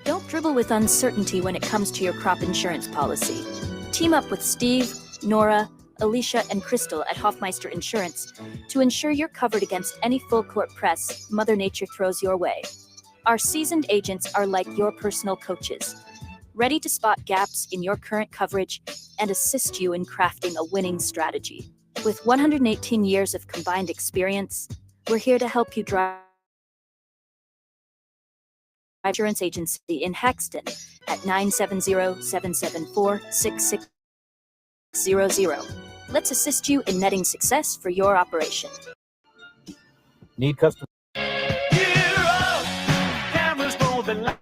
Don't dribble with uncertainty when it comes to your crop insurance policy. Team up with Steve, Nora, Alicia, and Crystal at Hofmeister Insurance to ensure you're covered against any full court press Mother Nature throws your way. Our seasoned agents are like your personal coaches, ready to spot gaps in your current coverage and assist you in crafting a winning strategy. With 118 years of combined experience, we're here to help you drive insurance agency in Haxton at 970-774-6600. Let's assist you in netting success for your operation. Need custom. Cameras moving like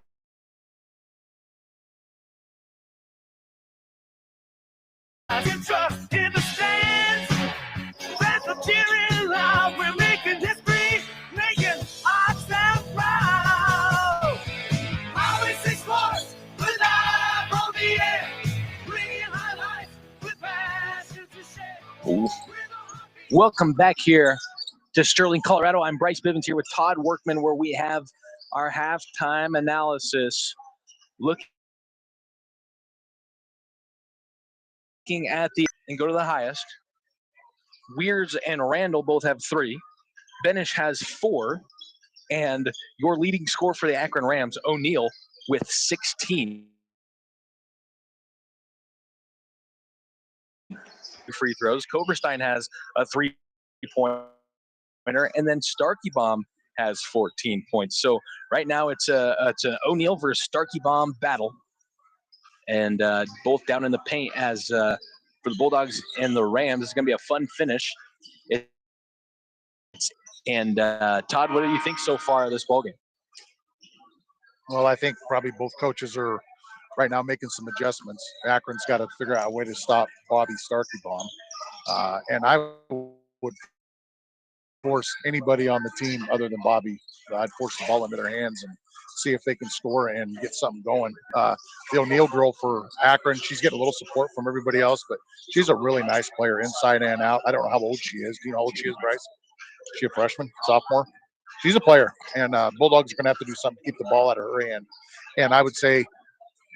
I can trust in the stands. Fans are cheering loud. We're making history, making ourselves proud. Highway 6 Sports, we're live on the air. Bringing highlights with passion to share. Welcome back here to Sterling, Colorado. I'm Bryce Bivens here with Todd Workman, where we have our halftime analysis. Looking at the and go to the highest. Weirs and Randall both have 3. Benish has 4. And your leading scorer for the Akron Rams, O'Neal, with 16 free throws. Koberstein has a 3-pointer, and then Starkey Bomb has 14 points. So right now it's an O'Neal versus Starkey Bomb battle, and both down in the paint as for the Bulldogs and the Rams. It's going to be a fun finish. And Todd, what do you think so far of this ballgame? Well, I think probably both coaches are right now making some adjustments. Akron's got to figure out a way to stop Bobby Starkey Bomb. And I would force anybody on the team other than Bobby. I'd force the ball into their hands and see if they can score and get something going. The O'Neal girl for Akron, she's getting a little support from everybody else, but she's a really nice player inside and out. I don't know how old she is. Do you know how old she is, Bryce? Is she a freshman, sophomore? She's a player, and Bulldogs are going to have to do something to keep the ball out of her hand. And I would say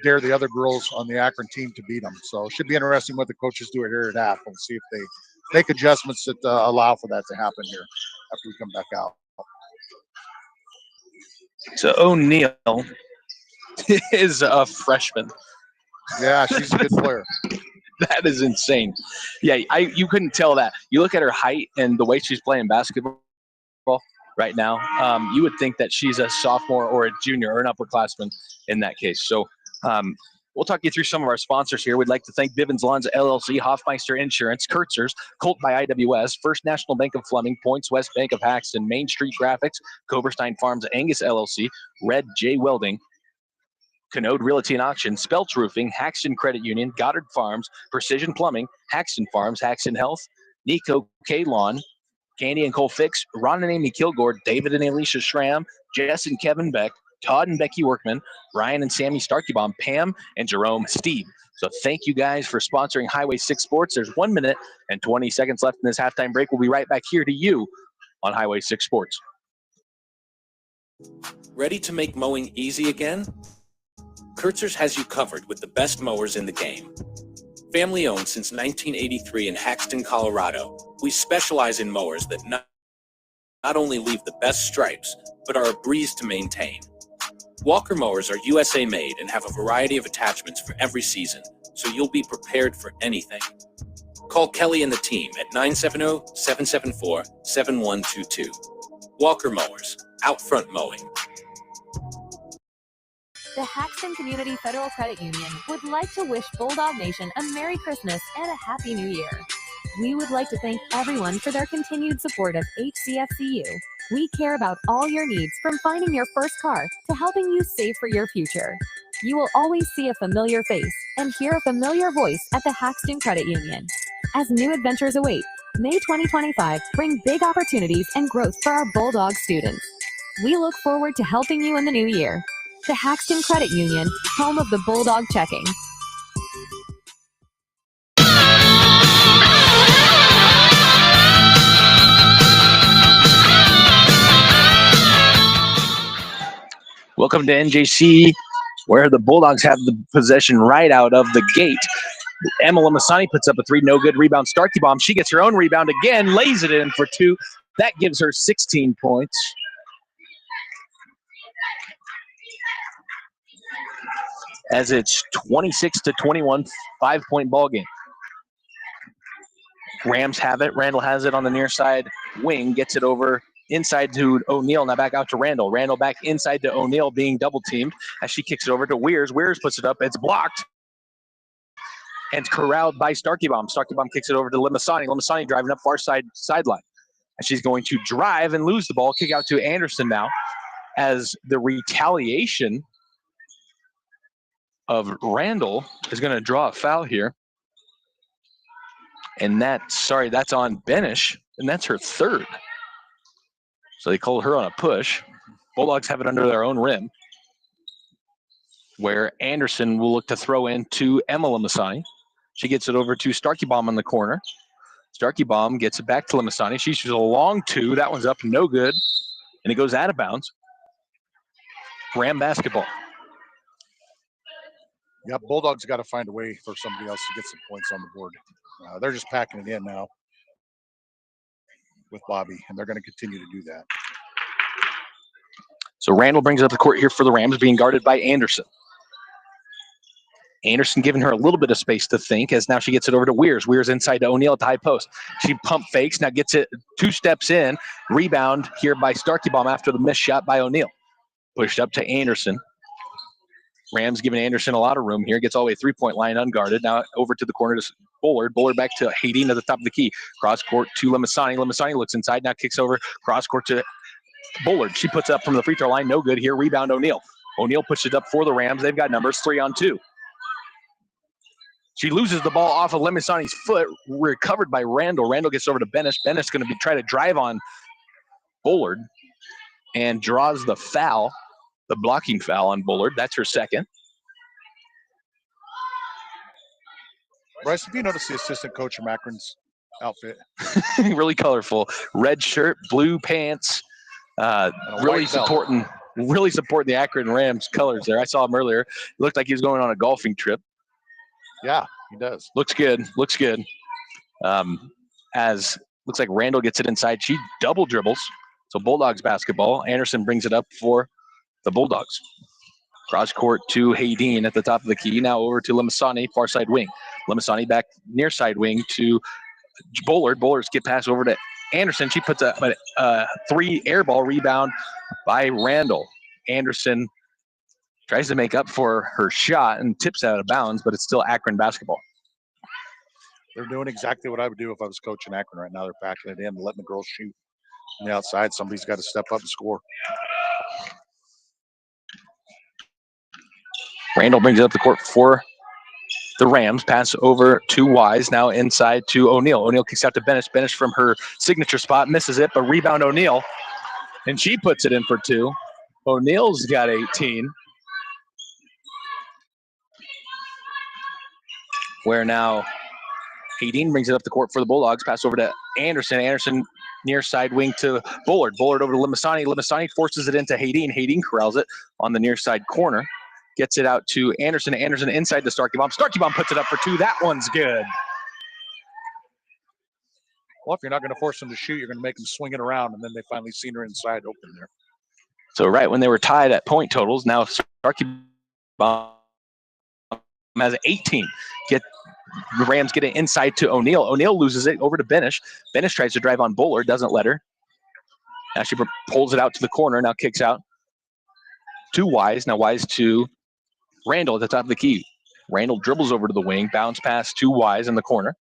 dare the other girls on the Akron team to beat them. So it should be interesting what the coaches do here at half and see if they make adjustments that allow for that to happen here after we come back out. So O'Neal is a freshman. Yeah, she's a good player. That is insane. Yeah, you couldn't tell that. You look at her height and the way she's playing basketball right now, you would think that she's a sophomore or a junior or an upperclassman in that case. So we'll talk you through some of our sponsors here. We'd like to thank Bivens Lawns LLC, Hofmeister Insurance, Kurtzer's, Colt by IWS, First National Bank of Fleming, Points West Bank of Haxton, Main Street Graphics, Koberstein Farms, Angus LLC, Red J Welding, Canode Realty and Auction, Spelch Roofing, Haxton Credit Union, Goddard Farms, Precision Plumbing, Haxton Farms, Haxton Health, Nico K Lawn, Candy and Cole Fix, Ron and Amy Kilgore, David and Alicia Schramm, Jess and Kevin Beck, Todd and Becky Workman, Ryan and Sammy Starkeybaum, Pam and Jerome Steve. So thank you guys for sponsoring Highway 6 Sports. There's 1 minute and 20 seconds left in this halftime break. We'll be right back here to you on Highway 6 Sports. Ready to make mowing easy again? Kurtzer's has you covered with the best mowers in the game. Family owned since 1983 in Haxtun, Colorado, we specialize in mowers that not only leave the best stripes, but are a breeze to maintain. Walker mowers are USA made and have a variety of attachments for every season, so you'll be prepared for anything. Call Kelly and the team at 970-774-7122. Walker Mowers, out front mowing. The Haxtun Community Federal Credit Union would like to wish Bulldog Nation a Merry Christmas and a Happy New Year. We would like to thank everyone for their continued support of HCFCU. We care about all your needs, from finding your first car to helping you save for your future. You will always see a familiar face and hear a familiar voice at the Haxtun Credit Union. As new adventures await, May 2025 bring big opportunities and growth for our Bulldog students. We look forward to helping you in the new year. The Haxtun Credit Union, home of the Bulldog checking. Welcome to NJC, where the Bulldogs have the possession right out of the gate. Emma Lamasani puts up a three, no good. Rebound, Starkey Bomb. She gets her own rebound again, lays it in for two. That gives her 16 points. As it's 26-21, 5-point ball game. Rams have it. Randall has it on the near side wing, gets it over inside to O'Neal. Now back out to Randall. Randall back inside to O'Neal, being double teamed as she kicks it over to Weirs. Weirs puts it up. It's blocked and corralled by Starkey Bomb. Starkey Bomb kicks it over to Limasani. Limasani driving up far sideline. And she's going to drive and lose the ball. Kick out to Anderson now as the retaliation of Randall is going to draw a foul here. And that's on Benish, and that's her third. So they called her on a push. Bulldogs have it under their own rim, where Anderson will look to throw in to Emma Lamasani. She gets it over to Starkey Bomb in the corner. Starkey Bomb gets it back to Lamasani. She shoots a long two. That one's up, no good. And it goes out of bounds. Ram basketball. Yep, Bulldogs got to find a way for somebody else to get some points on the board. They're just packing it in now with Bobby, and they're going to continue to do that. So Randall brings it up the court here for the Rams, being guarded by Anderson. Anderson giving her a little bit of space to think, as now she gets it over to Weirs. Weirs inside to O'Neal at the high post. She pump fakes, now gets it 2 steps in. Rebound here by Starkey Bomb after the missed shot by O'Neal. Pushed up to Anderson. Rams giving Anderson a lot of room here. Gets all the way 3-point line unguarded. Now over to the corner to Bullard. Bullard back to Hayden at the top of the key. Cross court to Lamasani. Lamasani looks inside. Now kicks over. Cross court to Bullard. She puts up from the free throw line. No good here. Rebound O'Neal. O'Neal pushes it up for the Rams. They've got numbers 3-on-2. She loses the ball off of Lamasani's foot. Recovered by Randall. Randall gets over to Benish. Benish going to try to drive on Bullard and draws the foul. The blocking foul on Bullard. That's her second. Bryce, have you noticed the assistant coach from Akron's outfit? Really colorful. Red shirt, blue pants. Really supporting the Akron Rams colors there. I saw him earlier. It looked like he was going on a golfing trip. Yeah, he does. Looks good. As looks like Randall gets it inside. She double dribbles. So Bulldogs basketball. Anderson brings it up for the Bulldogs. Cross court to Hayden at the top of the key. Now over to Lamasani, far side wing. Lamasani back near side wing to Bullard. Bullard's get pass over to Anderson. She puts a 3 air ball rebound by Randall. Anderson tries to make up for her shot and tips out of bounds, but it's still Akron basketball. They're doing exactly what I would do if I was coaching Akron right now. They're packing it in, letting the girls shoot on the outside. Somebody's got to step up and score. Randall brings it up the court for the Rams. Pass over to Wise. Now inside to O'Neal. O'Neal kicks out to Benish. Benish from her signature spot misses it, but rebound O'Neal. And she puts it in for 2. O'Neal's got 18. Where now Hayden brings it up the court for the Bulldogs. Pass over to Anderson. Anderson near side wing to Bullard. Bullard over to Lamasani. Lamasani forces it into Hayden. Hayden corrals it on the near side corner. Gets it out to Anderson. Anderson inside to Starkey Bomb. Starkey Bomb puts it up for 2. That one's good. Well, if you're not going to force them to shoot, you're going to make them swing it around, and then they finally seen her inside open there. So right when they were tied at point totals, now Starkey Bomb has 18. The Rams get it inside to O'Neal. O'Neal loses it over to Benish. Benish tries to drive on Bowler, doesn't let her. Now she pulls it out to the corner, now kicks out to Wise. Now Wise to Randall at the top of the key. Randall dribbles over to the wing, bounce pass to Wise in the corner.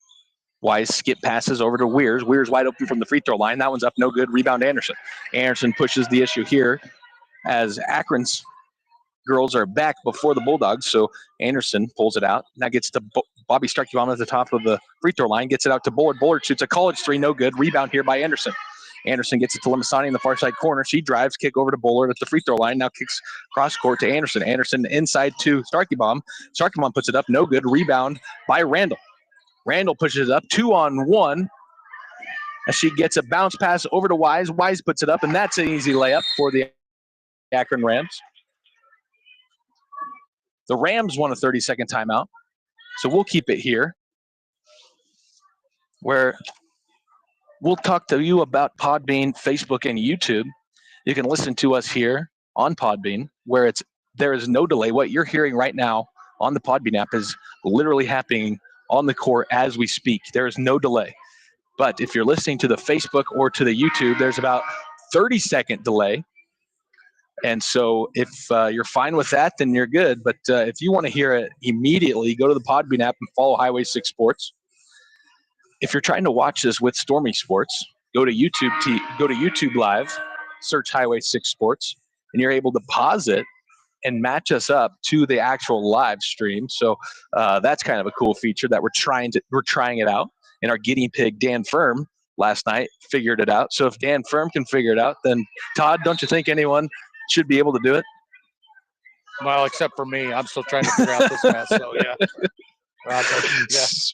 Wise skip passes over to Weirs. Weirs wide open from the free throw line. That one's up, no good. Rebound Anderson. Anderson pushes the issue here as Akron's girls are back before the Bulldogs. So Anderson pulls it out. Now gets to Bobby Starkey Bomb at the top of the free throw line. Gets it out to Bullard. Bullard shoots a college 3, no good. Rebound here by Anderson. Anderson gets it to Limasani in the far side corner. She drives, kick over to Bullard at the free throw line. Now kicks cross court to Anderson. Anderson inside to Starkey Bomb. Starkey Bomb puts it up, no good. Rebound by Randall. Randall pushes it up, 2-on-1. As she gets a bounce pass over to Wise. Wise puts it up, and that's an easy layup for the Akron Rams. The Rams want a 30-second timeout, so we'll keep it here, where we'll talk to you about Podbean, Facebook, and YouTube. You can listen to us here on Podbean, where there is no delay. What you're hearing right now on the Podbean app is literally happening on the court as we speak. There is no delay. But if you're listening to the Facebook or to the YouTube, there's about 30-second delay. And so if you're fine with that, then you're good. But if you want to hear it immediately, go to the Podbean app and follow Highway 6 Sports. If you're trying to watch this with Stormy Sports, go to YouTube Live, search Highway 6 Sports, and you're able to pause it and match us up to the actual live stream. So that's kind of a cool feature that we're trying it out. And our guinea pig, Dan Firm, last night figured it out. So if Dan Firm can figure it out, then Todd, don't you think anyone should be able to do it? Well, except for me. I'm still trying to figure out this mess, so yeah. Yeah.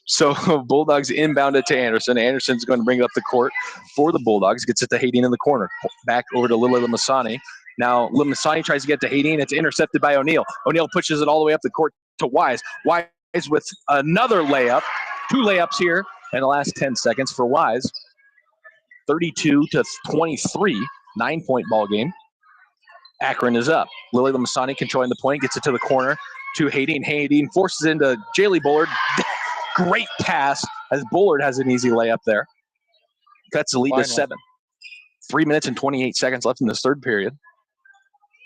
So Bulldogs inbound it to Anderson. Anderson's going to bring it up the court for the Bulldogs. Gets it to Hayden in the corner. Back over to Lily Limasani. Now Limasani tries to get to Hayden. It's intercepted by O'Neal. O'Neal pushes it all the way up the court to Wise. Wise with another layup. 2 layups here in the last 10 seconds for Wise. 32-23, 9-point ball game. Akron is up. Lily Limasani controlling the point. Gets it to the corner to Hayden. Hayden forces into Jaylee Bullard. Great pass as Bullard has an easy layup there. Cuts the lead to 7. 3 minutes and 28 seconds left in this third period.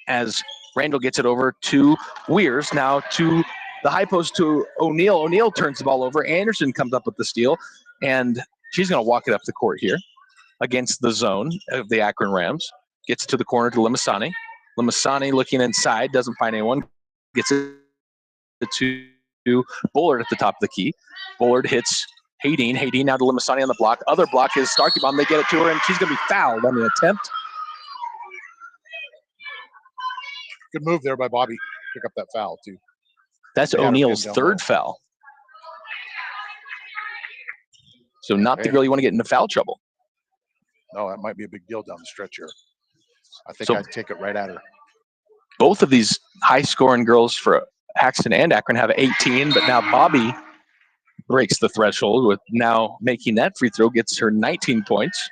As Randall gets it over to Weirs. Now to the high post to O'Neal. O'Neal turns the ball over. Anderson comes up with the steal. And she's going to walk it up the court here against the zone of the Akron Rams. Gets to the corner to Limasani. Limasani looking inside. Doesn't find anyone. Gets it to Bullard at the top of the key. Bullard hits Hayden. Hayden now to Limasani on the block. Other block is Starkey Bomb. They get it to her, and she's going to be fouled on the attempt. Good move there by Bobby. Pick up that foul, too. That's O'Neal's third foul. So not the girl you want to get into foul trouble. No, that might be a big deal down the stretch here. I think I'd take it right at her. Both of these high-scoring girls for Haxtun and Akron have 18, but now Bobby breaks the threshold with now making that free throw, gets her 19 points.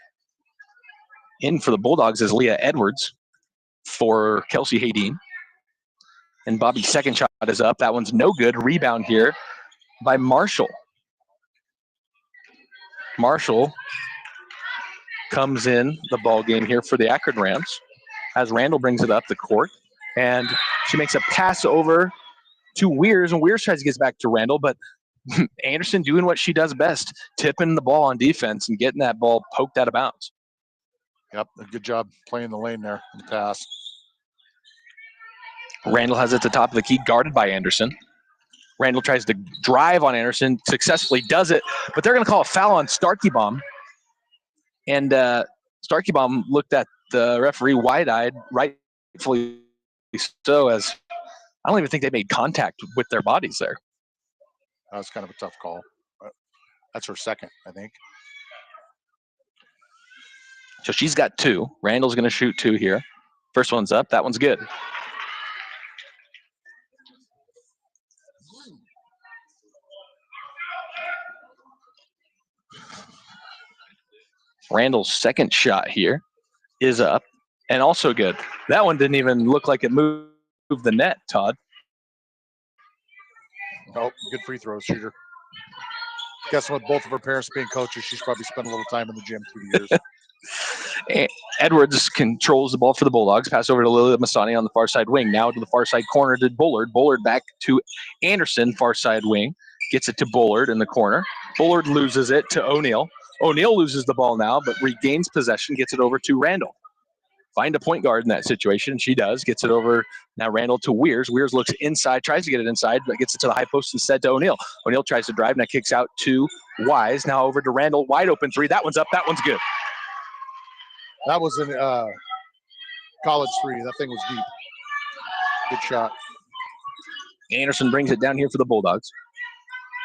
In for the Bulldogs is Leah Edwards for Kelsey Hayden. And Bobby's second shot is up. That one's no good. Rebound here by Marshall. Marshall comes in the ball game here for the Akron Rams as Randall brings it up the court. And she makes a pass over to Weirs, and Weirs tries to get back to Randall, but Anderson doing what she does best, tipping the ball on defense and getting that ball poked out of bounds. Yep, a good job playing the lane there in the pass. Randall has it at the top of the key, guarded by Anderson. Randall tries to drive on Anderson, successfully does it, but they're going to call a foul on Starkey Bomb. And Starkey Bomb looked at the referee wide-eyed, rightfully so, as I don't even think they made contact with their bodies there. That was kind of a tough call. That's her second, I think. So she's got 2. Randall's going to shoot 2 here. First one's up. That one's good. Randall's second shot here is up and also good. That one didn't even look like it moved the net, Todd. Oh, good free throw shooter. Guessing with both of her parents being coaches, she's probably spent a little time in the gym through the years. Edwards controls the ball for the Bulldogs. Pass over to Lily Masani on the far side wing. Now to the far side corner to Bullard. Bullard back to Anderson, far side wing. Gets it to Bullard in the corner. Bullard loses it to O'Neal. O'Neal loses the ball now, but regains possession, gets it over to Randall. Find a point guard in that situation. She does. Gets it over now Randall to Weirs. Weirs looks inside, tries to get it inside, but gets it to the high post instead to O'Neal. O'Neal tries to drive, now kicks out to Wise. Now over to Randall. Wide open three. That one's up. That one's good. That was an college three. That thing was deep. Good shot. Anderson brings it down here for the Bulldogs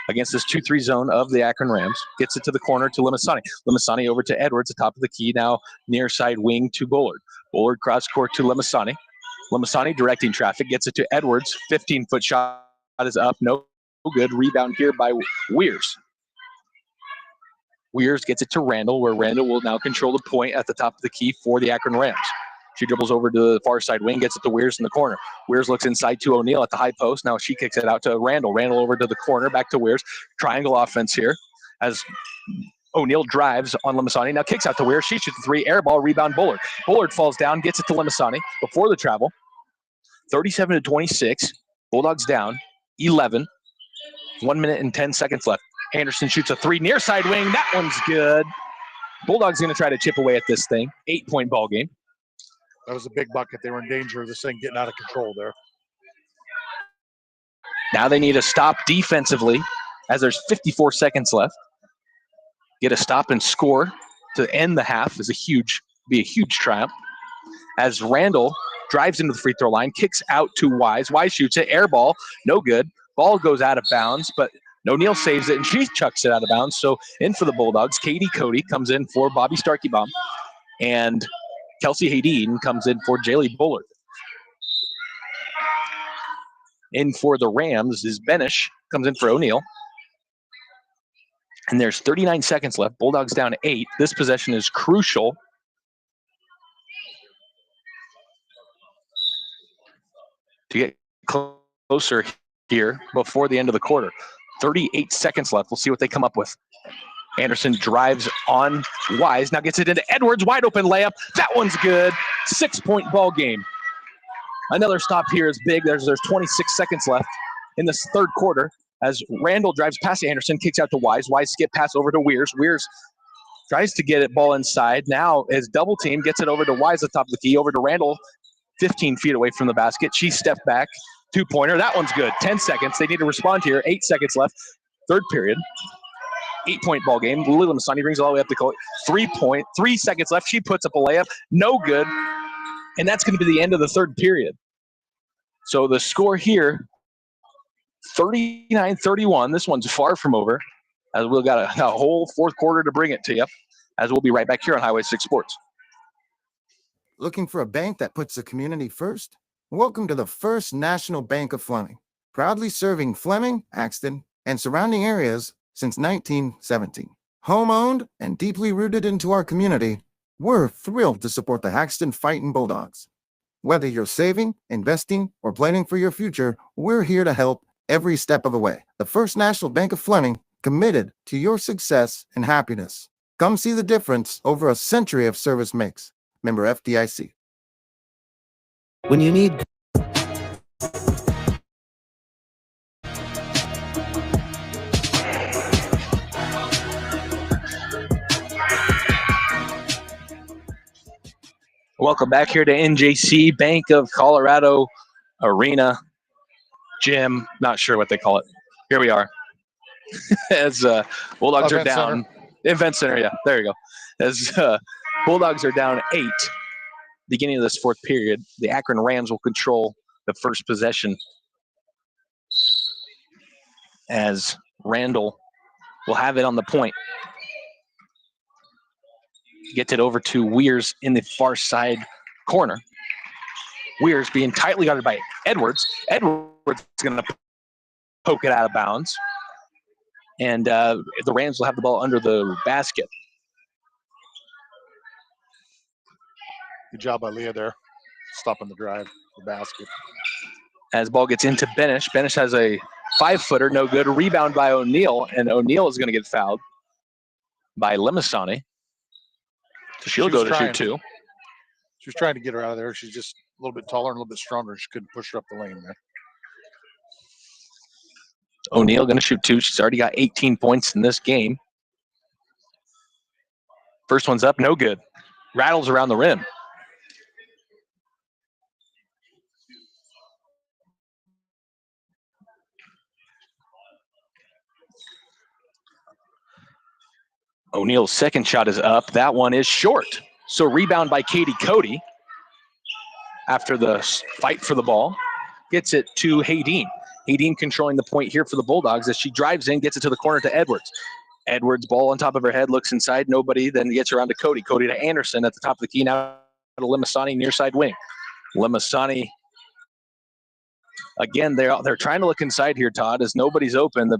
against this 2-3 zone of the Akron Rams. Gets it to the corner to Limasani. Limasani over to Edwards, the top of the key, now near side wing to Bullard. Bullard cross court to Limasani. Limasani directing traffic, gets it to Edwards. 15-foot shot is up, no good. Rebound here by Weirs. Weirs gets it to Randall, where Randall will now control the point at the top of the key for the Akron Rams. She dribbles over to the far side wing, gets it to Weirs in the corner. Weirs looks inside to O'Neal at the high post. Now she kicks it out to Randall. Randall over to the corner, back to Weirs. Triangle offense here as O'Neal drives on Limasani. Now kicks out to Weirs. She shoots the three. Air ball, rebound Bullard. Bullard falls down, gets it to Limasani before the travel. 37-26. Bulldogs down 11. 1 minute and 10 seconds left. Anderson shoots a three near side wing. That one's good. Bulldogs going to try to chip away at this thing. 8-point ball game. That was a big bucket. They were in danger of this thing getting out of control there. Now they need a stop defensively as there's 54 seconds left. Get a stop and score to end the half is be a huge triumph. As Randall drives into the free throw line, kicks out to Wise. Wise shoots it, air ball, no good. Ball goes out of bounds, but O'Neal saves it and she chucks it out of bounds. So in for the Bulldogs, Katie Cody comes in for Bobby Starkeybaum, and Kelsey Hayden comes in for Jaylee Bullard. In for the Rams is Benish, comes in for O'Neal. And there's 39 seconds left. Bulldogs down 8. This possession is crucial. To get closer here before the end of the quarter. 38 seconds left. We'll see what they come up with. Anderson drives on Wise. Now gets it into Edwards. Wide open layup. That one's good. 6-point ball game. Another stop here is big. There's 26 seconds left in this third quarter as Randall drives past Anderson, kicks out to Wise. Wise skip pass over to Weirs. Weirs tries to get it ball inside. Now is double team, gets it over to Wise at the top of the key, over to Randall, 15 feet away from the basket. She stepped back. 2-pointer. That one's good. 10 seconds. They need to respond here. 8 seconds left. Third period. 8-point ball game. Lily Masani brings it all the way up to court. 3 seconds left. She puts up a layup. No good. And that's going to be the end of the third period. So the score here, 39-31. This one's far from over, as we've got a whole fourth quarter to bring it to you, as we'll be right back here on Highway 6 Sports. Looking for a bank that puts the community first? Welcome to the First National Bank of Fleming, proudly serving Fleming, Haxtun, and surrounding areas since 1917. Home-owned and deeply rooted into our community, we're thrilled to support the Haxtun Fightin' Bulldogs. Whether you're saving, investing, or planning for your future, we're here to help every step of the way. The First National Bank of Fleming, committed to your success and happiness. Come see the difference over a century of service makes. Member FDIC. When you need Welcome back here to NJC Bank of Colorado Arena Gym. Not sure what they call it. Here we are. As Bulldogs are down. Event Center, yeah. There you go. As Bulldogs are down 8. Beginning of this fourth period, the Akron Rams will control the first possession as Randall will have it on the point. Gets it over to Weirs in the far side corner. Weirs being tightly guarded by Edwards. Edwards is going to poke it out of bounds. And the Rams will have the ball under the basket. Good job by Leah there, stopping the drive, the basket. As ball gets into Benish. Benish has a 5-footer, no good. Rebound by O'Neal, and O'Neal is going to get fouled by Limasani. So she'll go to shoot two. She was trying to get her out of there. She's just a little bit taller and a little bit stronger. She couldn't push her up the lane there. O'Neal going to shoot two. She's already got 18 points in this game. First one's up, no good. Rattles around the rim. O'Neal's second shot is up. That one is short. So rebound by Katie Cody after the fight for the ball. Gets it to Haydeen. Haydeen controlling the point here for the Bulldogs as she drives in, gets it to the corner to Edwards. Edwards, ball on top of her head, looks inside, nobody, then gets around to Cody. Cody to Anderson at the top of the key, now to Limasani, near side wing. Limasani, again, they're trying to look inside here, Todd, as nobody's open. The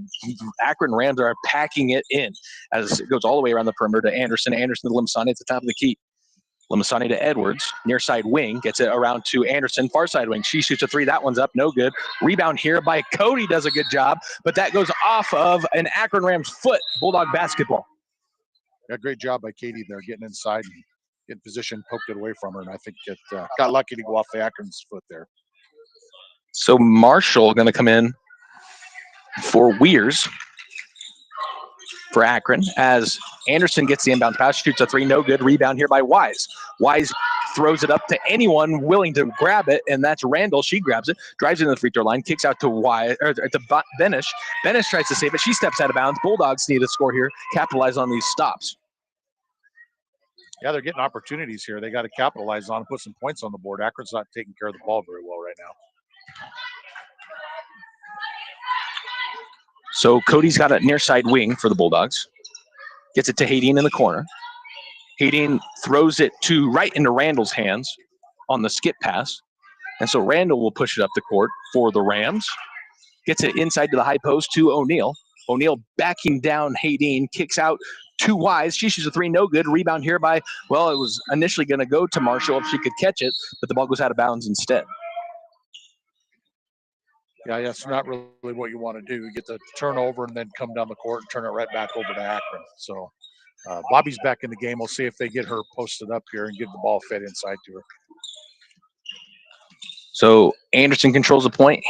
Akron Rams are packing it in as it goes all the way around the perimeter to Anderson. Anderson to Limasani at the top of the key. Limasani to Edwards, near side wing, gets it around to Anderson, far side wing. She shoots a three, that one's up, no good. Rebound here by Cody, does a good job, but that goes off of an Akron Rams foot. Bulldog basketball. Yeah, great job by Katie there, getting inside and getting position, poked it away from her, and I think it got lucky to go off the Akron's foot there. So Marshall going to come in for Weirs for Akron as Anderson gets the inbound pass, shoots a three, no good. Rebound here by Wise. Wise throws it up to anyone willing to grab it, and that's Randall. She grabs it, drives into the free throw line, kicks out to Benish. Benish tries to save it. She steps out of bounds. Bulldogs need to score here, capitalize on these stops. Yeah, they're getting opportunities here. They got to capitalize on and put some points on the board. Akron's not taking care of the ball very well right now. So Cody's got a near side wing for the Bulldogs. Gets it to Haydeen in the corner. Haydeen throws it right into Randall's hands on the skip pass. And so Randall will push it up the court for the Rams. Gets it inside to the high post to O'Neal. O'Neal backing down Haydeen, kicks out to Wise. She shoots a three, no good. Rebound here by, well, it was initially going to go to Marshall if she could catch it, but the ball goes out of bounds instead. Yeah, that's not really what you want to do. You get the turnover and then come down the court and turn it right back over to Akron. So Bobby's back in the game. We'll see if they get her posted up here and get the ball fed inside to her. So Anderson controls the point,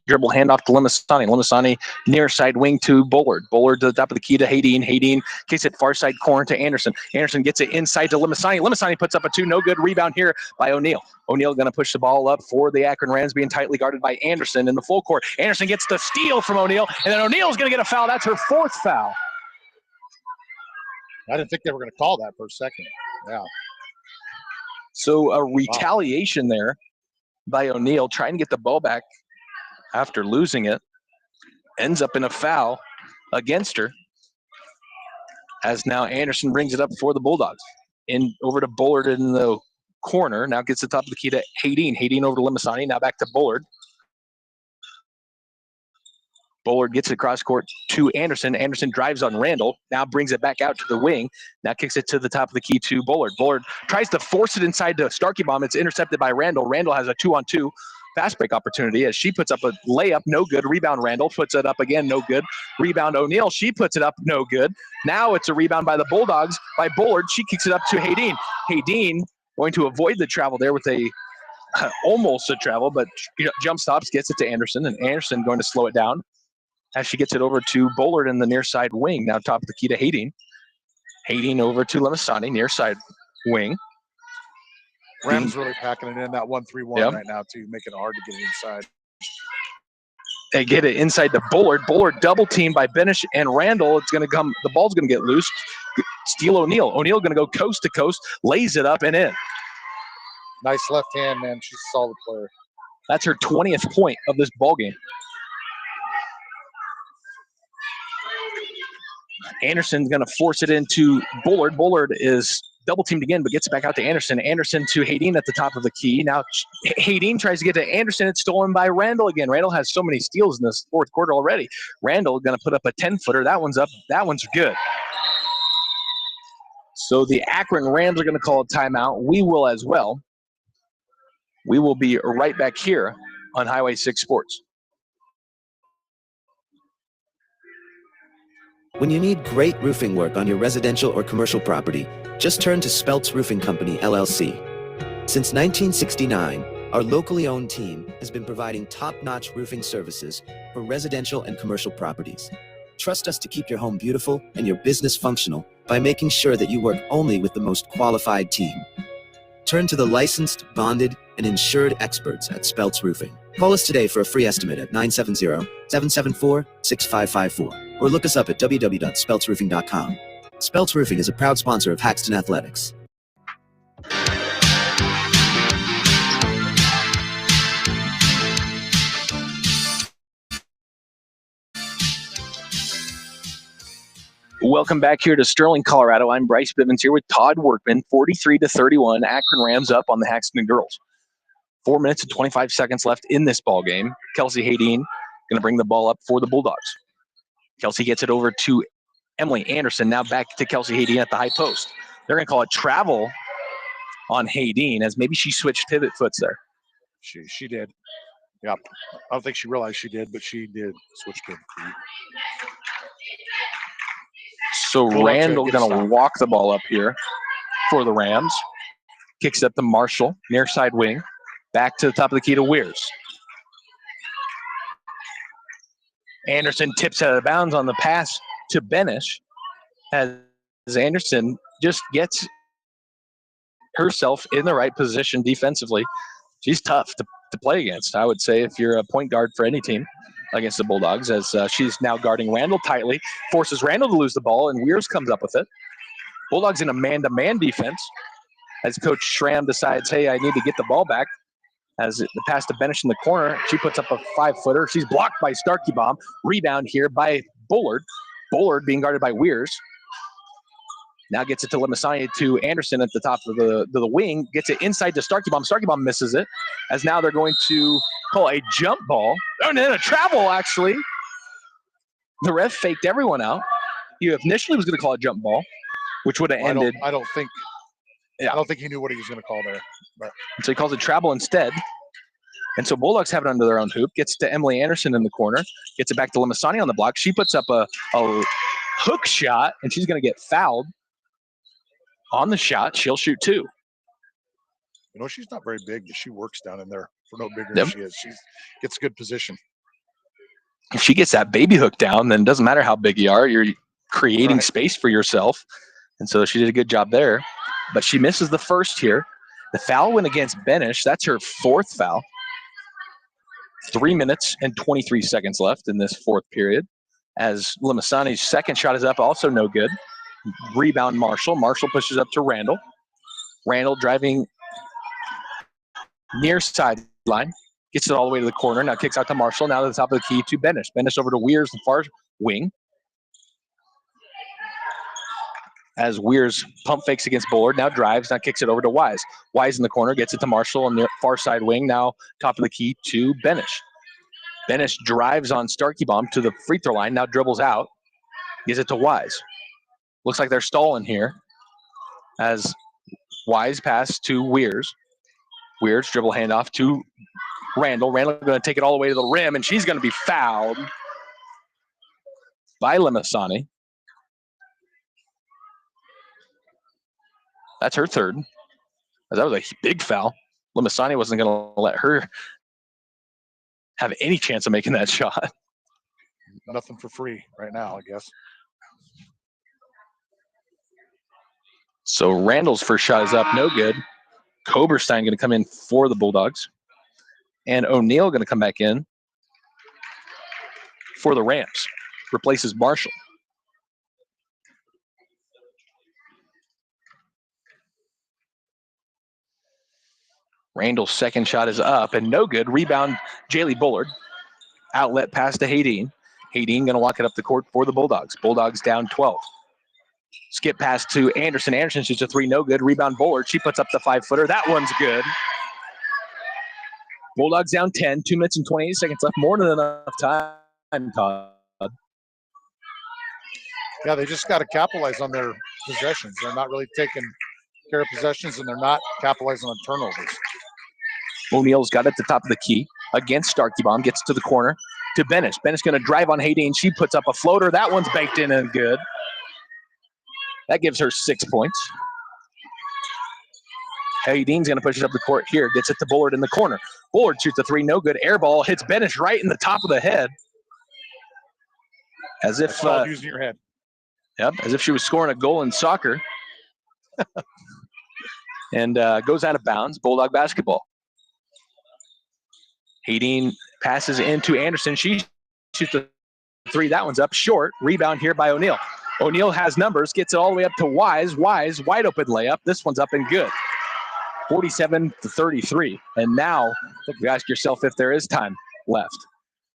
dribble handoff to Limasani. Limasani near side wing to Bullard. Bullard to the top of the key to Haydeen. Haydeen kicks it far side corner to Anderson. Anderson gets it inside to Limasani. Limasani puts up a two, no good. Rebound here by O'Neal. O'Neal going to push the ball up for the Akron Rams, being tightly guarded by Anderson in the full court. Anderson gets the steal from O'Neal, and then O'Neal's going to get a foul. That's her fourth foul. I didn't think they were going to call that for a second. Yeah. So a retaliation there by O'Neal, trying to get the ball back after losing it. Ends up in a foul against her. As now Anderson brings it up for the Bulldogs. In over to Bullard in the corner. Now gets the top of the key to Haydeen. Haydeen over to Limasani. Now back to Bullard. Bullard gets it across court to Anderson. Anderson drives on Randall. Now brings it back out to the wing. Now kicks it to the top of the key to Bullard. Bullard tries to force it inside to Starkey Bomb. It's intercepted by Randall. Randall has a 2-on-2 fast break opportunity as she puts up a layup. No good. Rebound Randall. Puts it up again. No good. Rebound O'Neal. She puts it up. No good. Now it's a rebound by the Bulldogs by Bullard. She kicks it up to Haydeen. Haydeen going to avoid the travel there with a almost a travel, but jump stops, gets it to Anderson, and Anderson going to slow it down as she gets it over to Bullard in the near side wing. Now top of the key to Haydeen. Haydeen over to Limasani, near side wing. Rams really packing it in that 1-3-1 right now to make it hard to get it inside. They get it inside to Bullard. Bullard double teamed by Benish and Randall. It's going to come. The ball's going to get loose. Steal O'Neal. O'Neal going to go coast to coast, lays it up and in. Nice left hand, man. She's a solid player. That's her 20th point of this ball game. Anderson's going to force it into Bullard. Bullard is double teamed again, but gets it back out to Anderson. Anderson to Haydeen at the top of the key. Now Haydeen tries to get to Anderson. It's stolen by Randall again. Randall has so many steals in this fourth quarter already. Randall going to put up a 10-footer. That one's up. That one's good. So the Akron Rams are going to call a timeout. We will as well. We will be right back here on Highway 6 Sports. When you need great roofing work on your residential or commercial property, just turn to Speltz Roofing Company, LLC. Since 1969, our locally owned team has been providing top-notch roofing services for residential and commercial properties. Trust us to keep your home beautiful and your business functional by making sure that you work only with the most qualified team. Turn to the licensed, bonded, and insured experts at Speltz Roofing. Call us today for a free estimate at 970-774-6554 or look us up at www.speltzroofing.com. Speltz Roofing is a proud sponsor of Haxtun Athletics. Welcome back here to Sterling, Colorado. I'm Bryce Bivens here with Todd Workman. 43-31, Akron Rams up on the Haxton girls. 4 minutes and 25 seconds left in this ball game. Kelsey Hadeen going to bring the ball up for the Bulldogs. Kelsey gets it over to Emily Anderson. Now back to Kelsey Hadeen at the high post. They're going to call it travel on Hadeen as maybe she switched pivot foots there. She did. Yep. I don't think she realized she did, but she did switch pivot feet. So Randall going to walk the ball up here for the Rams. Kicks it up to Marshall, near side wing. Back to the top of the key to Weirs. Anderson tips out of bounds on the pass to Benish as Anderson just gets herself in the right position defensively. She's tough to play against, I would say, if you're a point guard for any team against the Bulldogs, as she's now guarding Randall tightly, forces Randall to lose the ball, and Weirs comes up with it. Bulldogs in a man-to-man defense as Coach Schramm decides, hey, I need to get the ball back. As the pass to Benish in the corner, she puts up a 5-footer. She's blocked by Starkey-Baum. Rebound here by Bullard. Bullard being guarded by Weirs. Now gets it to Limasani to Anderson at the top of the wing. Gets it inside to Starkey-Baum. Starkey-Baum misses it. As now they're going to call a jump ball. Oh, and then a travel, actually. The ref faked everyone out. He initially was going to call a jump ball, which would have ended. I don't think he knew what he was going to call there. But. So he calls it travel instead. And so Bulldogs have it under their own hoop. Gets to Emily Anderson in the corner. Gets it back to Limasani on the block. She puts up a hook shot, and she's going to get fouled on the shot. She'll shoot two. You know, she's not very big, but she works down in there for no bigger than she is. She gets good position. If she gets that baby hook down, then it doesn't matter how big you are. You're creating space for yourself. And so she did a good job there. But she misses the first here. The foul went against Benish. That's her fourth foul. 3 minutes and 23 seconds left in this fourth period. As Limasani's second shot is up, also no good. Rebound Marshall. Marshall pushes up to Randall. Randall driving near sideline. Gets it all the way to the corner. Now kicks out to Marshall. Now to the top of the key to Benish. Benish over to Weirs, the far wing. As Weirs pump fakes against Bullard. Now drives. Now kicks it over to Wise. Wise in the corner. Gets it to Marshall on the far side wing. Now top of the key to Benish. Benish drives on Starkey-Baum to the free throw line. Now dribbles out. Gives it to Wise. Looks like they're stalling here. As Wise pass to Weirs. Weirs dribble handoff to Randall. Randall going to take it all the way to the rim, and she's going to be fouled by Limasani. That's her third. That was a big foul. Limasani wasn't going to let her have any chance of making that shot. Nothing for free right now, I guess. So Randall's first shot is up, no good. Koberstein going to come in for the Bulldogs. And O'Neal going to come back in for the Rams. Replaces Marshall. Randall's second shot is up and no good. Rebound, Jaylee Bullard. Outlet pass to Hadeen. Hadeen going to walk it up the court for the Bulldogs. Bulldogs down 12. Skip pass to Anderson. Anderson shoots a three, no good. Rebound Bullard. She puts up the 5-footer. That one's good. Bulldogs down 10. 2 minutes and 28 seconds left. More than enough time, Todd. Yeah, they just got to capitalize on their possessions. They're not really taking care of possessions, and they're not capitalizing on turnovers. O'Neal's got it at the top of the key against Starkey Bomb, gets to the corner to Benish. Benish going to drive on Haydeen. She puts up a floater. That one's banked in and good. That gives her 6 points. Haydeen's going to push it up the court here. Gets it to Bullard in the corner. Bullard shoots a three. No good. Air ball hits Benish right in the top of the head. As if using your head. Yep, as if she was scoring a goal in soccer. And goes out of bounds. Bulldog basketball. Haydeen passes into Anderson. She shoots the three. That one's up short. Rebound here by O'Neal. O'Neal has numbers. Gets it all the way up to Wise. Wise, wide open layup. This one's up and good. 47-33. And now you ask yourself if there is time left.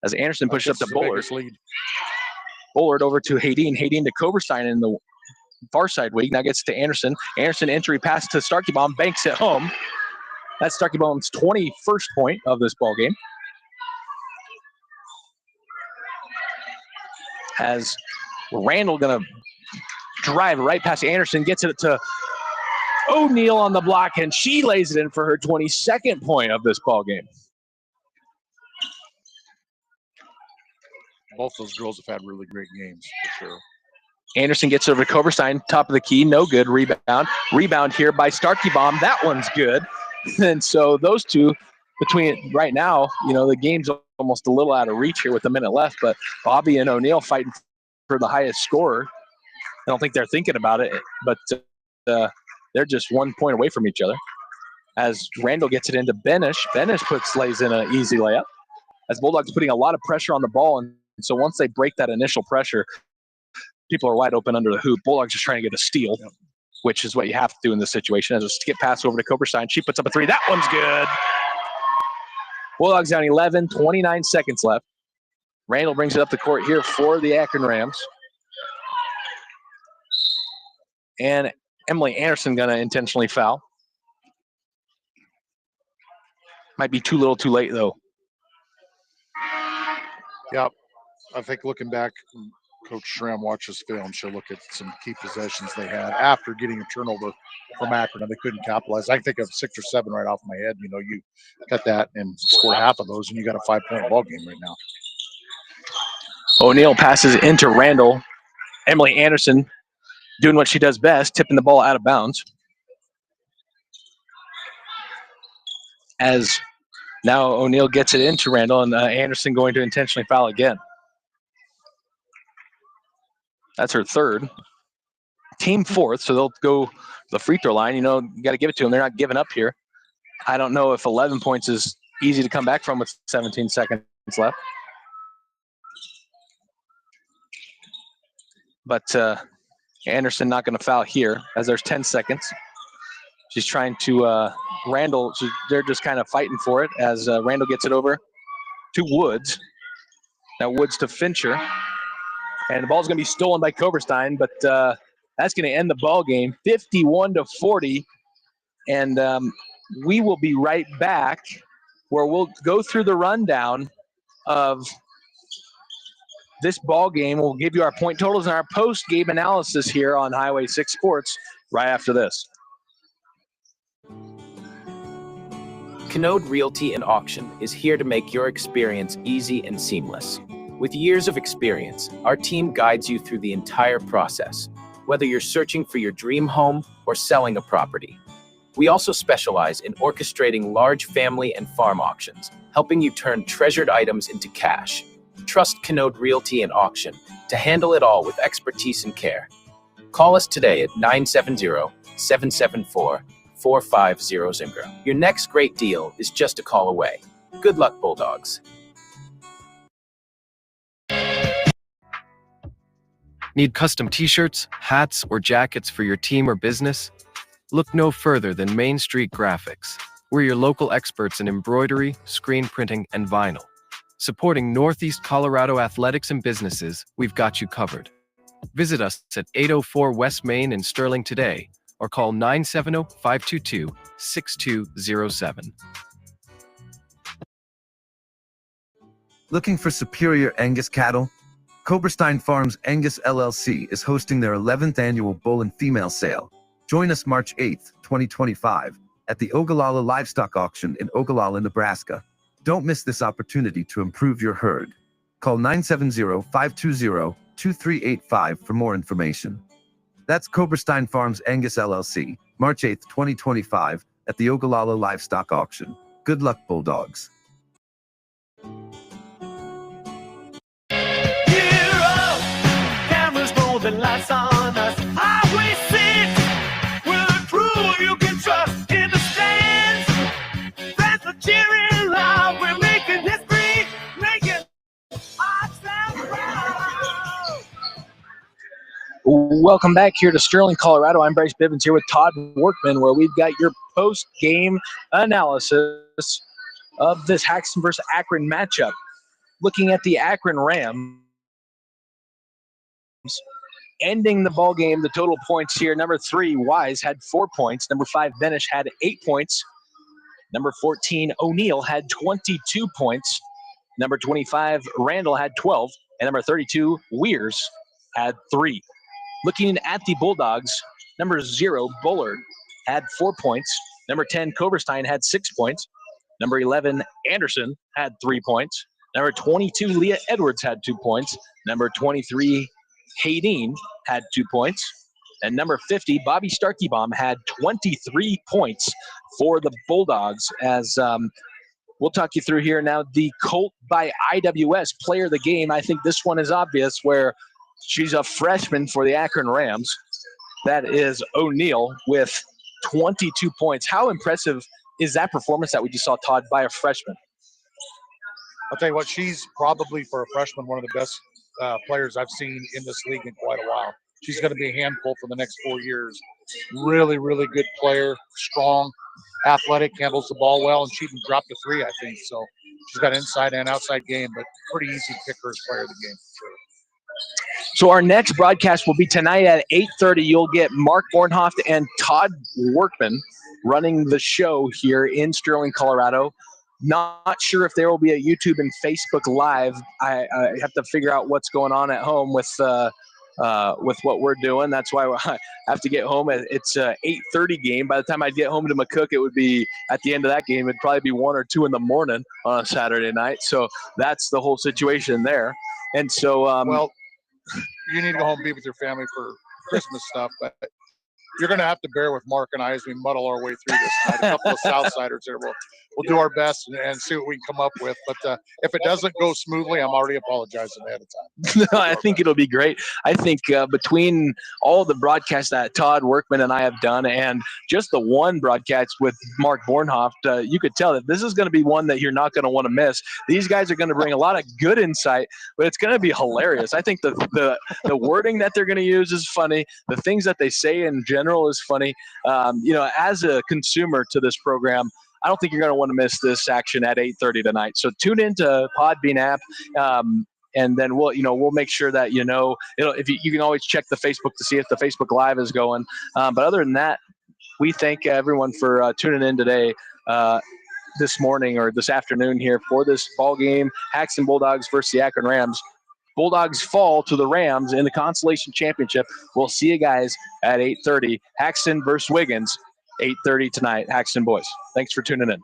As Anderson pushes up to Bullard. Bullard over to Haydeen. Haydeen to Coberstein in the far side wing. Now gets to Anderson. Anderson entry pass to Starkey Bomb. Banks it home. That's Starkey Bomb's 21st point of this ball game. As Randall gonna drive right past Anderson, gets it to O'Neal on the block, and she lays it in for her 22nd point of this ball game. Both those girls have had really great games for sure. Anderson gets over to Coberstein, top of the key, no good. Rebound here by Starkey Bomb. That one's good. And so those two, between right now, the game's almost a little out of reach here with a minute left, but Bobby and O'Neal fighting for the highest scorer. I don't think they're thinking about it, but they're just 1 point away from each other. As Randall gets it into Benish. Benish lays in an easy layup. As Bulldogs putting a lot of pressure on the ball, and so once they break that initial pressure, people are wide open under the hoop. Bulldogs just trying to get a steal. Yep. Which is what you have to do in this situation. As a skip pass over to Coberstein. She puts up a three. That one's good. Bulldogs down 11, 29 seconds left. Randall brings it up the court here for the Akron Rams. And Emily Anderson going to intentionally foul. Might be too little too late, though. Yep. I think looking back, Coach Schramm watches film. She'll look at some key possessions they had after getting a turnover from Akron, and they couldn't capitalize. I think of 6 or 7 right off my head. You cut that and score half of those, and you got a 5-point ball game right now. O'Neal passes into Randall. Emily Anderson doing what she does best, tipping the ball out of bounds. As now O'Neal gets it into Randall, and Anderson going to intentionally foul again. That's her third. Team fourth, so they'll go the free throw line. You got to give it to them. They're not giving up here. I don't know if 11 points is easy to come back from with 17 seconds left. But Anderson not going to foul here as there's 10 seconds. She's trying to Randall. They're just kind of fighting for it as Randall gets it over to Woods. Now Woods to Fincher. And the ball's going to be stolen by Coberstein, but that's going to end the ball game 51-40. And we will be right back where we'll go through the rundown of this ball game. We'll give you our point totals and our post-game analysis here on Highway 6 Sports right after this. Canode Realty and Auction is here to make your experience easy and seamless. With years of experience, our team guides you through the entire process, whether you're searching for your dream home or selling a property. We also specialize in orchestrating large family and farm auctions, helping you turn treasured items into cash. Trust Canode Realty and Auction to handle it all with expertise and care. Call us today at 970-774-4500. Your next great deal is just a call away. Good luck, Bulldogs. Need custom t-shirts, hats, or jackets for your team or business? Look no further than Main Street Graphics. We're your local experts in embroidery, screen printing, and vinyl. Supporting Northeast Colorado athletics and businesses, we've got you covered. Visit us at 804 West Main in Sterling today, or call 970-522-6207. Looking for superior Angus cattle? Coberstein Farms Angus LLC is hosting their 11th annual bull and female sale. Join us March 8th, 2025, at the Ogallala Livestock Auction in Ogallala, Nebraska. Don't miss this opportunity to improve your herd. Call 970-520-2385 for more information. That's Coberstein Farms Angus LLC, March 8th, 2025, at the Ogallala Livestock Auction. Good luck, Bulldogs. Cameras rolling, lights on us. Highway 6 with a crew you can trust in the stands. Fans are cheering loud. We're making history, making our sound proud. Welcome back here to Sterling, Colorado. I'm Bryce Bivens here with Todd Workman, where we've got your post-game analysis of this Haxtun versus Akron matchup. Looking at the Akron Rams, ending the ball game, the total points here. Number 3, Wise, had 4 points. Number 5, Benish, had 8 points. Number 14, O'Neill, had 22 points. Number 25, Randall, had 12. And number 32, Weirs, had 3. Looking at the Bulldogs, number 0, Bullard, had 4 points. Number 10, Coberstein, had 6 points. Number 11, Anderson, had 3 points. Number 22, Leah Edwards, had 2 points. Number 23, Haydeen, had 2 points. And number 50, Bobby Starkeybaum, had 23 points for the Bulldogs. As we'll talk you through here now, the Colt by IWS player of the game. I think this one is obvious, where she's a freshman for the Akron Rams. That is O'Neill with 22 points. How impressive is that performance that we just saw, Todd, by a freshman? I'll tell you what, she's probably, for a freshman, one of the best players I've seen in this league in quite a while. She's going to be a handful for the next 4 years. Really, really good player, strong, athletic, handles the ball well, and she even dropped a 3, I think. So she's got inside and outside game, but pretty easy to pick her as player of the game for sure. So our next broadcast will be tonight at 8:30. You'll get Mark Bornhoft and Todd Workman running the show here in Sterling, Colorado. Not sure if there will be a YouTube and Facebook Live. I have to figure out what's going on at home with what we're doing. That's why I have to get home. It's a 8:30 game. By the time I get home to McCook, it would be at the end of that game. It'd probably be 1 or 2 in the morning on a Saturday night. So that's the whole situation there. And so, well, you need to go home and be with your family for Christmas stuff, but you're going to have to bear with Mark and I as we muddle our way through this tonight. A couple of Southsiders there. We'll do our best and see what we can come up with. But if it doesn't go smoothly, I'm already apologizing ahead of time. No, I think it'll be great. I think between all the broadcasts that Todd Workman and I have done, and just the one broadcast with Mark Bornhoft, you could tell that this is going to be one that you're not going to want to miss. These guys are going to bring a lot of good insight, but it's going to be hilarious. I think the wording that they're going to use is funny. The things that they say in general is funny. As a consumer to this program, I don't think you're going to want to miss this action at 8:30 tonight. So tune into Podbean app, and then we'll make sure that if you can always check the Facebook to see if the Facebook Live is going. But other than that, we thank everyone for tuning in today, this morning or this afternoon here for this ball game, Haxtun Bulldogs versus the Akron Rams. Bulldogs fall to the Rams in the Consolation Championship. We'll see you guys at 8:30. Haxtun versus Wiggins. 8:30 tonight, Haxtun boys. Thanks for tuning in.